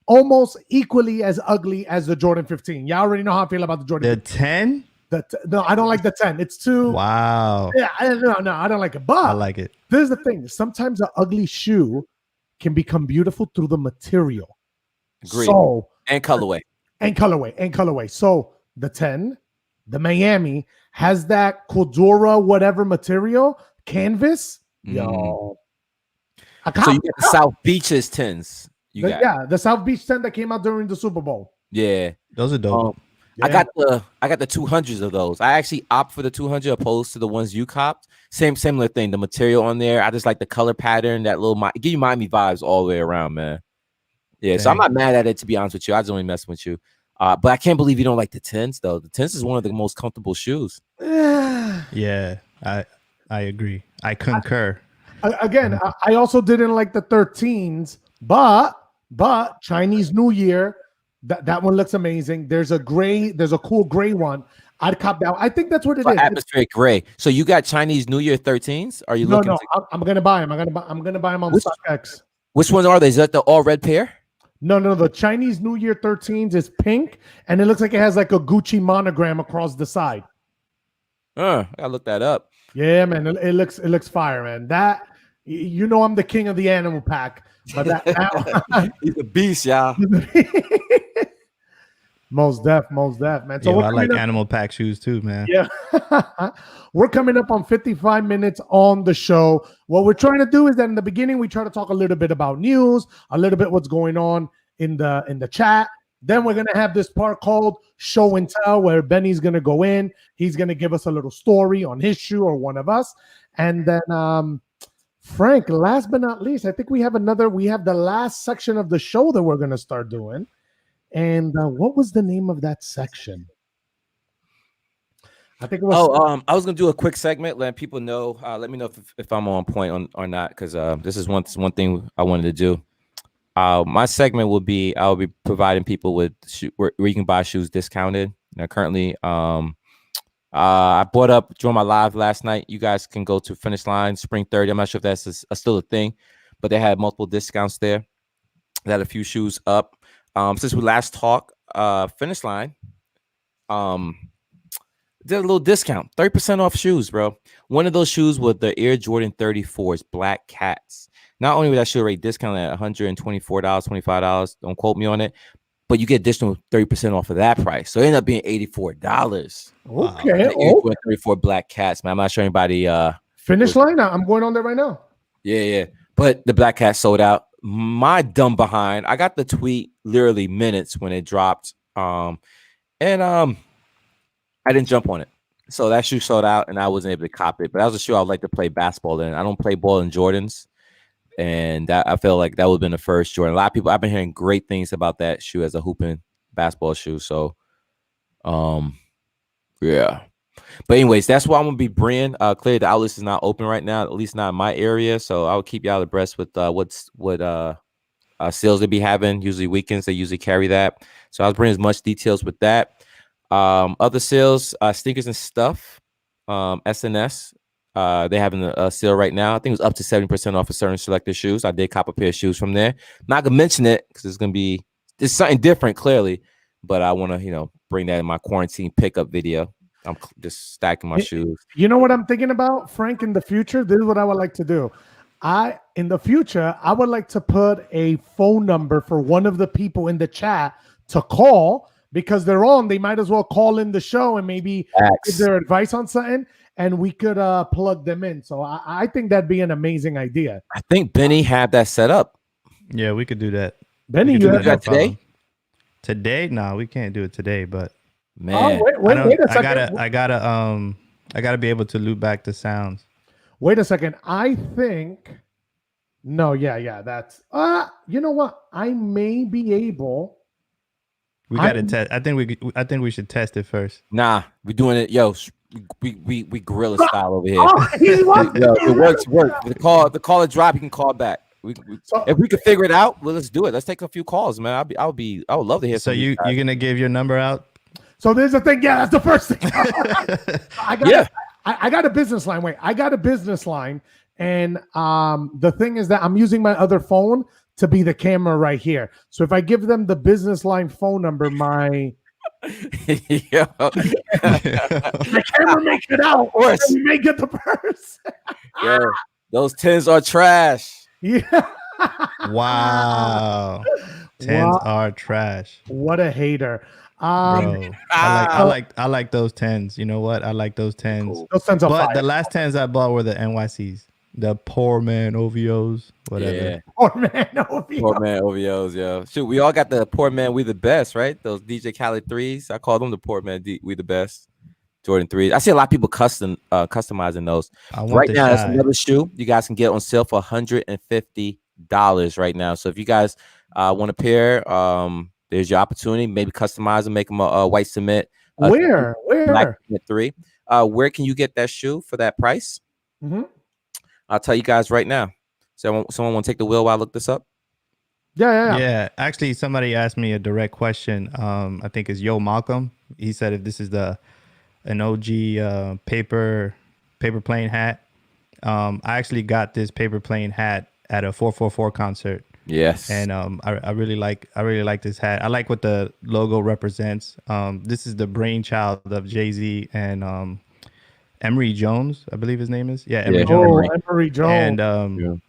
almost equally as ugly as the Jordan 15. Y'all already know how I feel about the Jordan. The 10? No, I don't like the 10. It's too. Wow. Yeah, no, I don't like it. But I like it. This is the thing. Sometimes an ugly shoe can become beautiful through the material. Agreed. And colorway. So the 10, the Miami, has that Cordura whatever material, canvas. Yo. So you get the South Beaches 10s. The South Beach 10 that came out during the Super Bowl. Yeah. Those are dope. Yeah. I got the 200s of those. I actually opt for the 200 opposed to the ones you copped. Similar thing. The material on there. I just like the color pattern. That little give you Miami vibes all the way around, man. Yeah. Dang. So I'm not mad at it, to be honest with you. I just only messing with you. But I can't believe you don't like the 10s though. The 10s is one of the most comfortable shoes. Yeah, I agree. I concur. I also didn't like the 13s, but Chinese New Year. That one looks amazing. There's a cool gray one. I'd cop that. I think that's what it is. Atmospheric gray. So you got Chinese New Year 13s? Are you looking? No. I'm gonna buy them. I'm gonna buy them on StockX. Which ones are they? Is that the all red pair? No. The Chinese New Year 13s is pink, and it looks like it has like a Gucci monogram across the side. I gotta look that up. Yeah, man. It looks fire, man. That I'm the king of the animal pack, but that He's a beast, y'all. Most def, man. So I like animal pack shoes too, man. Yeah. We're coming up on 55 minutes on the show. What we're trying to do is that in the beginning, we try to talk a little bit about news, a little bit what's going on in the chat. Then we're going to have this part called Show and Tell, where Benny's going to go in. He's going to give us a little story on his shoe or one of us. And then, Frank, last but not least, I think we have the last section of the show that we're going to start doing. And what was the name of that section? I think it was. I was gonna do a quick segment, letting people know. Let me know if I'm on point or not, because this is one thing I wanted to do. My segment will be I'll be providing people with where you can buy shoes discounted. Now, currently, I brought up during my live last night. You guys can go to Finish Line Spring 30. I'm not sure if that's still a thing, but they had multiple discounts there. They had a few shoes up. Since we last talked, Finish Line did a little discount, 30% off shoes, bro. One of those shoes was the Air Jordan 34s, Black Cats. Not only was that shoe rate discounted at $124, $25, don't quote me on it, but you get additional 30% off of that price. So it ended up being $84. Okay. 34 Black Cats, man. I'm not sure anybody Finish Line. I'm going on there right now. Yeah. But the Black Cat sold out. My dumb behind. I got the tweet literally minutes when it dropped. I didn't jump on it. So that shoe sold out and I wasn't able to cop it. But that was a shoe I would like to play basketball in. I don't play ball in Jordans. And I feel like that would have been the first Jordan. A lot of people, I've been hearing great things about that shoe as a hooping basketball shoe. So, yeah. But anyways, that's what I'm gonna be bringing. Clearly the outlets is not open right now, at least not in my area. So I'll keep y'all abreast with what sales they be having. Usually weekends, they usually carry that. So I was bringing as much details with that. Other sales, sneakers and stuff. SNS. They're having a sale right now. I think it was up to 70% off of certain selected shoes. I did cop a pair of shoes from there. Not gonna mention it because it's something different, clearly. But I want to, bring that in my quarantine pickup video. I'm just stacking my shoes. You know what I'm thinking about, Frank? In the future, this is what I would like to do. In the future, I would like to put a phone number for one of the people in the chat to call because they're on. They might as well call in the show and maybe give their advice on something, and we could plug them in. So I think that'd be an amazing idea. I think Benny had that set up. Yeah, we could do that. Benny, you have that today? Today? No, we can't do it today, but man, wait a second. I gotta be able to loop back the sounds. Wait a second. I think that's you know what? I may be able. We gotta test. I think we should test it first. Nah, we're doing it, yo. We guerrilla style over here. It works. The caller drop, you can call back. If we could figure it out, well, let's do it. Let's take a few calls, man. I would love to hear. So you're gonna give your number out? So there's the thing. Yeah, that's the first thing. I got a business line. Wait, I got a business line, and the thing is that I'm using my other phone to be the camera right here. So if I give them the business line phone number, my the camera makes it out, or we may get the purse. Yeah, those tins are trash. Yeah. Wow. Tens are trash. What a hater. Bro, I like those tens. You know what? I like those tens. Cool. Those tens are but fire. The last tens I bought were the NYCs. The poor man OVOs. Whatever. Yeah. Poor man OVOs. Poor man OVOs, yo. Shoot, we all got the poor man, we the best, right? Those DJ Khaled 3s. I call them the poor man, we the best. Jordan 3s. I see a lot of people customizing those. Right now, that's another shoe you guys can get on sale for $150 right now. So if you guys want a pair, there's your opportunity. Maybe customize them, make them a white cement. Where? Black cement 3. Where can you get that shoe for that price? Mm-hmm. I'll tell you guys right now. So someone want to take the wheel while I look this up? Yeah. Actually, somebody asked me a direct question. I think it's Yo Malcolm. He said if this is an OG paper plane hat. I actually got this paper plane hat at a 444 concert Yes. And I really like this hat. I like what the logo represents. This is the brainchild of Jay-Z and Emery Jones, I believe his name is. Yeah, Emery Yeah, Jones. Oh, Emery. Emery Jones. And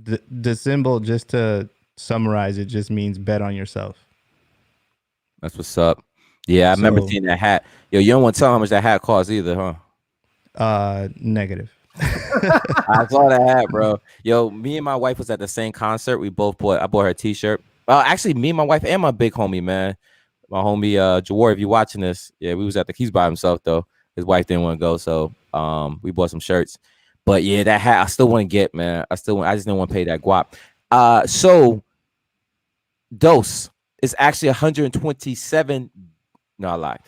Yeah. the symbol, just to summarize, it just means bet on yourself. That's what's up. Yeah, I remember So- seeing that hat. Yo, you don't want to tell how much that hat costs either, huh? Negative. I saw that hat, bro. Yo, me and my wife was at the same concert. I bought her a t-shirt. Actually, me and my wife and my big homie, man. My homie Jawar, if you're watching this, yeah, we was at he's by himself though. His wife didn't want to go, so we bought some shirts. But yeah, that hat I still want to get, man. I just didn't want to pay that guap. So Dose is actually 127. No, I lied.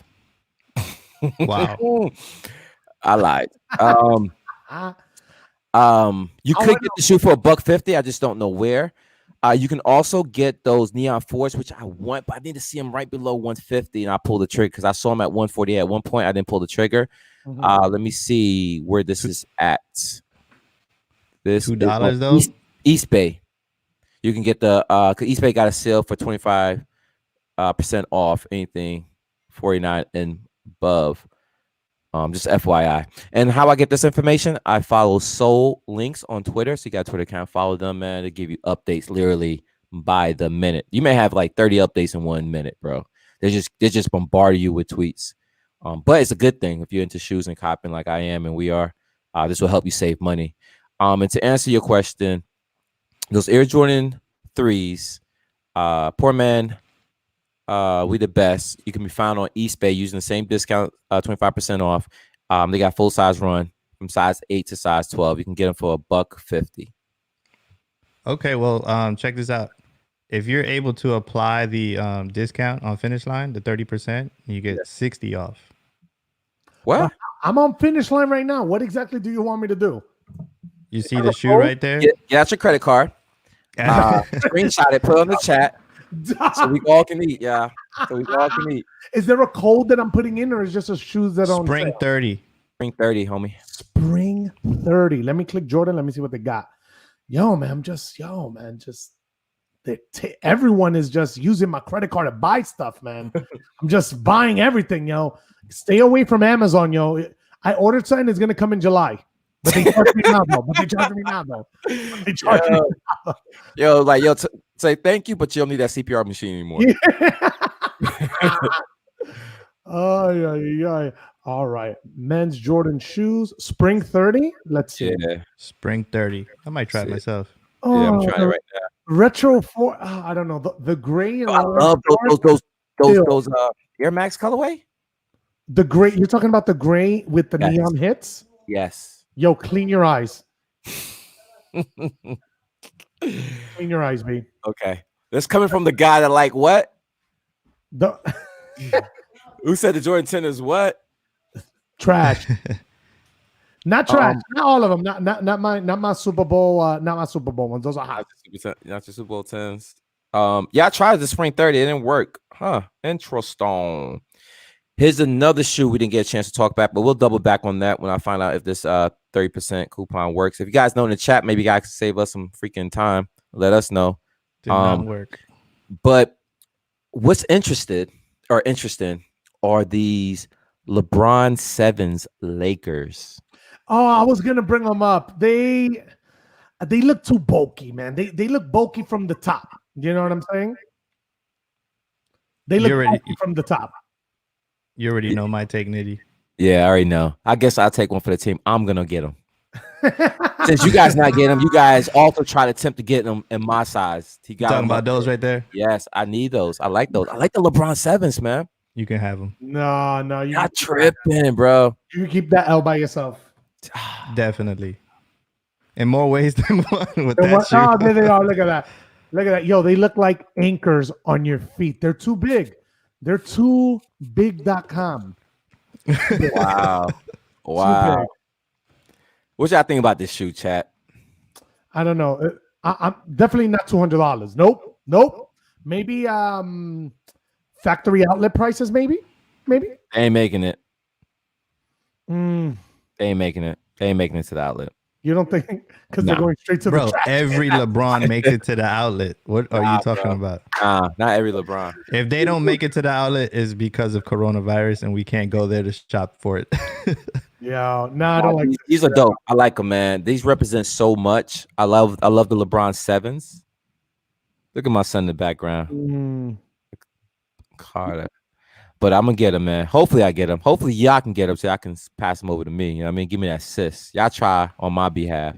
Wow. I lied. You I could get the shoe for $150. I just don't know where. You can also get those neon fours, which I want, but I need to see them right below 150, and I pull the trigger because I saw them at 140 at one point. I didn't pull the trigger. Let me see where this is at. This $2 is though. East Bay. You can get the cause East Bay got a sale for 25% off anything 49 and above. Just FYI. And how I get this information, I follow Soul Links on Twitter. So you got a Twitter account, follow them, man. They give you updates literally by the minute. You may have like 30 updates in 1 minute, bro. They just bombard you with tweets. But it's a good thing if you're into shoes and copping like I am and we are. This will help you save money. And to answer your question, those Air Jordan 3s, poor man, we the best. You can be found on East Bay using the same discount, 25% off. They got full size run from size 8 to size 12. You can get them for $150. Okay, well, check this out. If you're able to apply the discount on Finish Line, the 30%, you get 60 off. What? I'm on Finish Line right now. What exactly do you want me to do? You see the shoe right there? Get out your credit card. Screenshot it, put it on the chat, so we all can eat. Yeah, so we all can eat. Is there a code that I'm putting in, or is just a shoes that on Spring sale? 30. Spring 30, homie. Spring 30. Let me click Jordan. Let me see what they got. Everyone is just using my credit card to buy stuff, man. I'm just buying everything, yo. Stay away from Amazon, yo. I ordered something, it's gonna come in July. But they charge me now, though. Yo, say thank you, but you don't need that CPR machine anymore. Oh, yeah. All right. Men's Jordan shoes, Spring 30. Let's see. Yeah, Spring 30. I might try it myself. Oh, yeah, I'm trying it right now. Retro 4. I don't know. The gray and I love those Air Max colorway. the gray. You're talking about the gray with the Yes. neon hits? Yes. Yo, clean your eyes. Clean your eyes, B. Okay. This coming from the guy that like what? The Who said the Jordan 10 is what? trash. Not trash. Not all of them. Not my Super Bowl. Not my Super Bowl ones. Those are hot. Not your Super Bowl 10s. Yeah, I tried the Spring 30. It didn't work. Huh. Interesting. Here's another shoe we didn't get a chance to talk about, but we'll double back on that when I find out if this 30% coupon works. If you guys know in the chat, maybe you guys can save us some freaking time. Let us know. Did not work. But what's interesting are these LeBron 7s Lakers. Oh, I was gonna bring them up. They look too bulky, man. They look bulky from the top. You know what I'm saying? They look bulky from the top. You already know my take, Nitty. Yeah, I already know. I guess I'll take one for the team. I'm gonna get them. Since you guys not getting them, you guys also try to attempt to get them in my size. He got Talking about those right there? Yes, I need those. I like those. I like the LeBron 7s, man. You can have them. No, You're not tripping, bro. You keep that L by yourself. Definitely. In more ways than one with that shoe. Oh, there they are. Look at that. Look at that. Yo, they look like anchors on your feet. They're too big. They're too big.com. Wow. Wow. What y'all think about this shoe, chat? I don't know. I'm definitely not $200. Nope. Maybe factory outlet prices, maybe. They ain't making it. Mm. They ain't making it. They ain't making it to the outlet. You don't think because they're Nah. going straight to Bro, the trash? every LeBron makes it to the outlet. What are you talking about? Not every LeBron. If they don't make it to the outlet, it's because of coronavirus, and we can't go there to shop for it. Yeah, no, I don't like These are dope. I like them, man. These represent so much. I love the LeBron 7s. Look at my son in the background. Carter. But I'm gonna get him, man. Hopefully I get him. Hopefully y'all can get him so I can pass him over to me. You know what I mean? Give me that assist. Y'all try on my behalf.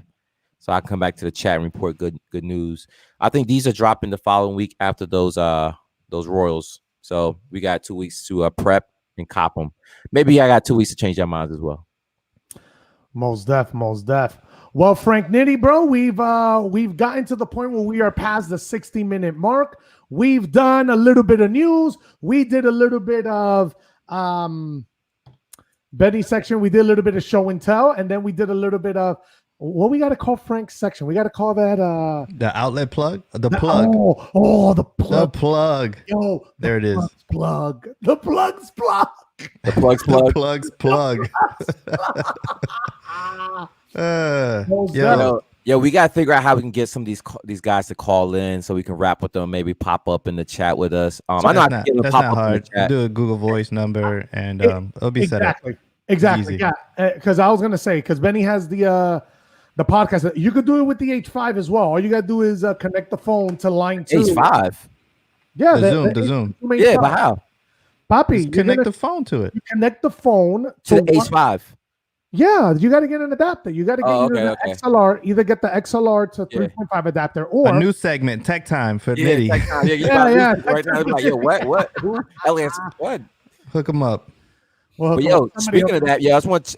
So I come back to the chat and report good news. I think these are dropping the following week after those Royals. So we got 2 weeks to prep and cop them. Maybe I got 2 weeks to change their minds as well. Most def. Well, Frank Nitty, bro, we've gotten to the point where we are past the 60-minute mark. We've done a little bit of news. We did a little bit of Benny's section. We did a little bit of show and tell, and then we did a little bit of what we got to call Frank's section. We got to call that the outlet plug, the plug. The plug. The plug. Yo, there it is. Plug. The plug's plug. The plug's plug. The plug's plug. Yo, we gotta figure out how we can get some of these guys to call in so we can rap with them. Maybe pop up in the chat with us. That's not hard. Do a Google Voice number and it'll be set up. Exactly. Easy. Yeah, because I was gonna say because Benny has the podcast. You could do it with the H5 as well. All you gotta do is connect the phone to line 2. H5. Yeah, the Zoom. Yeah, but how? Poppy, just connect the phone to it. You connect the phone to the H5. Yeah, you got to get an adapter. You got to get XLR. Either get the XLR to 3.5 adapter or a new segment, Tech Time for Nitty. Yeah. Right now, like, yo, what? Who? Elias, what? Hook them up. Well, but yo, speaking of that,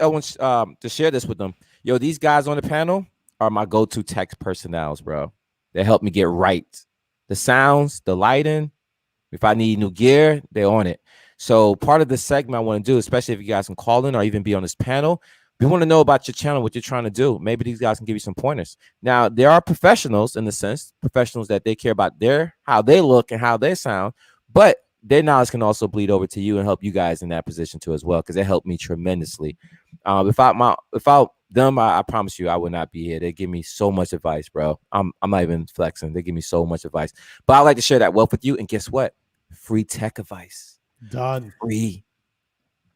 I want to share this with them. Yo, these guys on the panel are my go-to tech personnels, bro. They help me get right. The sounds, the lighting. If I need new gear, they're on it. So part of the segment I want to do, especially if you guys can call in or even be on this panel, we want to know about your channel, what you're trying to do. Maybe these guys can give you some pointers. Now, there are professionals in the sense, professionals that they care about how they look and how they sound, but their knowledge can also bleed over to you and help you guys in that position too as well, because they helped me tremendously. Without them, I promise you I would not be here. They give me so much advice, bro. I'm not even flexing. They give me so much advice. But I like to share that wealth with you. And guess what? Free tech advice. Done. Free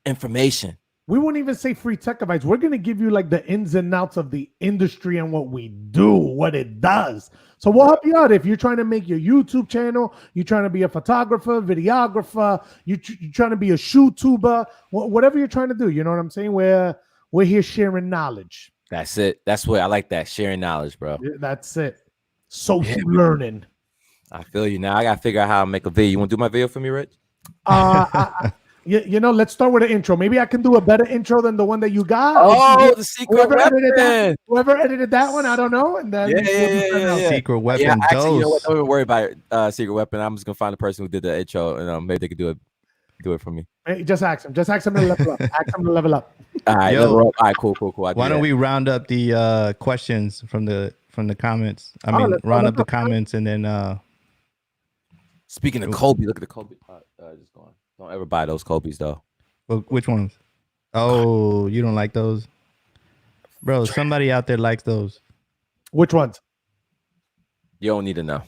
information. We won't even say free tech advice. We're going to give you like the ins and outs of the industry and what we do, what it does. So we'll help you out if you're trying to make your YouTube channel, you're trying to be a photographer, videographer, you're trying to be a shoe tuber, whatever you're trying to do. You know what I'm saying? We're here sharing knowledge. That's it. That's what I like, that sharing knowledge, bro. That's it. Social learning. I feel you. Now I got to figure out how to make a video. You want to do my video for me, Rich? Let's start with an intro. Maybe I can do a better intro than the one that you got. Oh, the secret weapon. Whoever edited that one, I don't know. And then secret weapon. Yeah, actually, you know what? Don't even worry about it. Secret weapon. I'm just gonna find the person who did the intro, and maybe they could do it for me. Hey, just ask him. Just ask him to level up. Ask him to level up. All right, all right, cool. Why don't we round up the questions from the comments? Round up the comments and then. Speaking of Kobe, look at the Kobe pot. Just going. Don't ever buy those Kobe's though. Well, which ones? Oh, you don't like those, bro? Somebody out there likes those. Which ones? You don't need to know.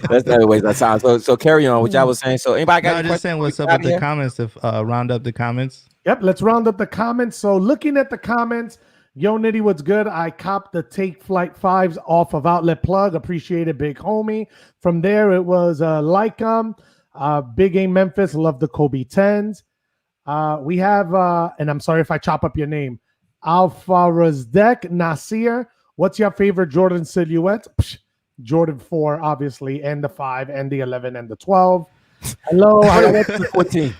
That's not the way that sounds. So carry on, which I was saying. So anybody got? No, just saying what's up with the comments. If round up the comments. Yep, let's round up the comments. So looking at the comments. Yo, Nitty, what's good? I copped the Take Flight 5s off of Outlet Plug. Appreciate it, big homie. From there, it was Big Game Memphis. Love the Kobe 10s. We have, and I'm sorry if I chop up your name, Alpha Razdek Nasir. What's your favorite Jordan silhouette? Jordan 4, obviously, and the 5, and the 11, and the 12. Hello, 14.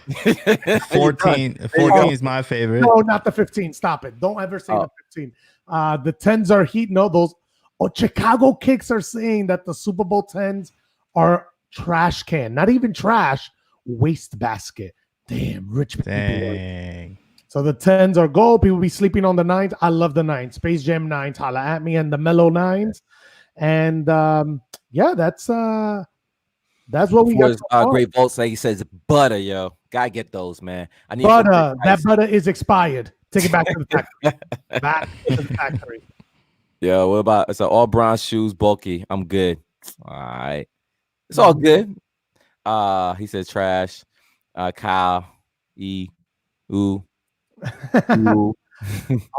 14 is my favorite. No, not the 15. Stop it. Don't ever say the 15. The 10s are heat. No, those Chicago Kicks are saying that the Super Bowl 10s are trash can. Not even trash, waste basket. Damn, rich people. Dang. So the 10s are gold. People be sleeping on the 9s. I love the 9s. Space Jam 9s. Holla at me. And the Mellow 9s. And that's That's what we Before got. his, So far. great volts, like he says, butter, yo. Gotta get those, man. I need Butter. That butter is expired. Take it back to the factory. Back to the factory. Yeah, what about it's all brown shoes, bulky. I'm good. All right. It's all good. He said trash. Kyle. Ooh.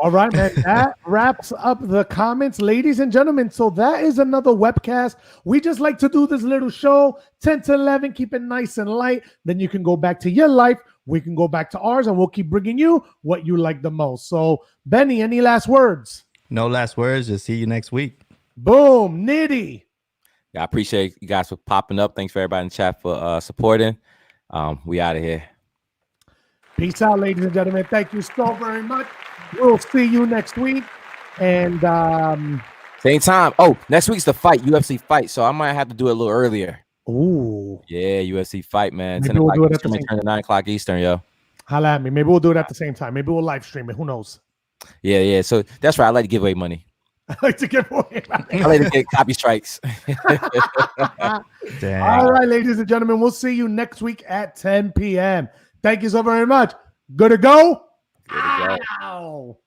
All right, man. That wraps up the comments, ladies and gentlemen. So that is another webcast. We just like to do this little show, 10 to 11, keep it nice and light. Then you can go back to your life. We can go back to ours, and we'll keep bringing you what you like the most. So, Benny, any last words? No last words. Just see you next week. Boom, Nitty. Yeah, I appreciate you guys for popping up. Thanks for everybody in the chat for supporting. We out of here. Peace out, ladies and gentlemen. Thank you so very much. We'll see you next week. And same time. Oh, next week's the fight, UFC fight. So I might have to do it a little earlier. ooh, Yeah, UFC fight, man. Maybe 10 we'll o'clock do it at the Eastern, same turn to 9 o'clock Eastern, yo. holla at me. Maybe we'll do it at the same time. Maybe we'll live stream it. Who knows? Yeah. So that's right. I like to give away money. I like to give away. I like to get copy strikes. Damn. All right, ladies and gentlemen, we'll see you next week at 10 p.m. Thank you so very much. Good to go. Good to go. Ow.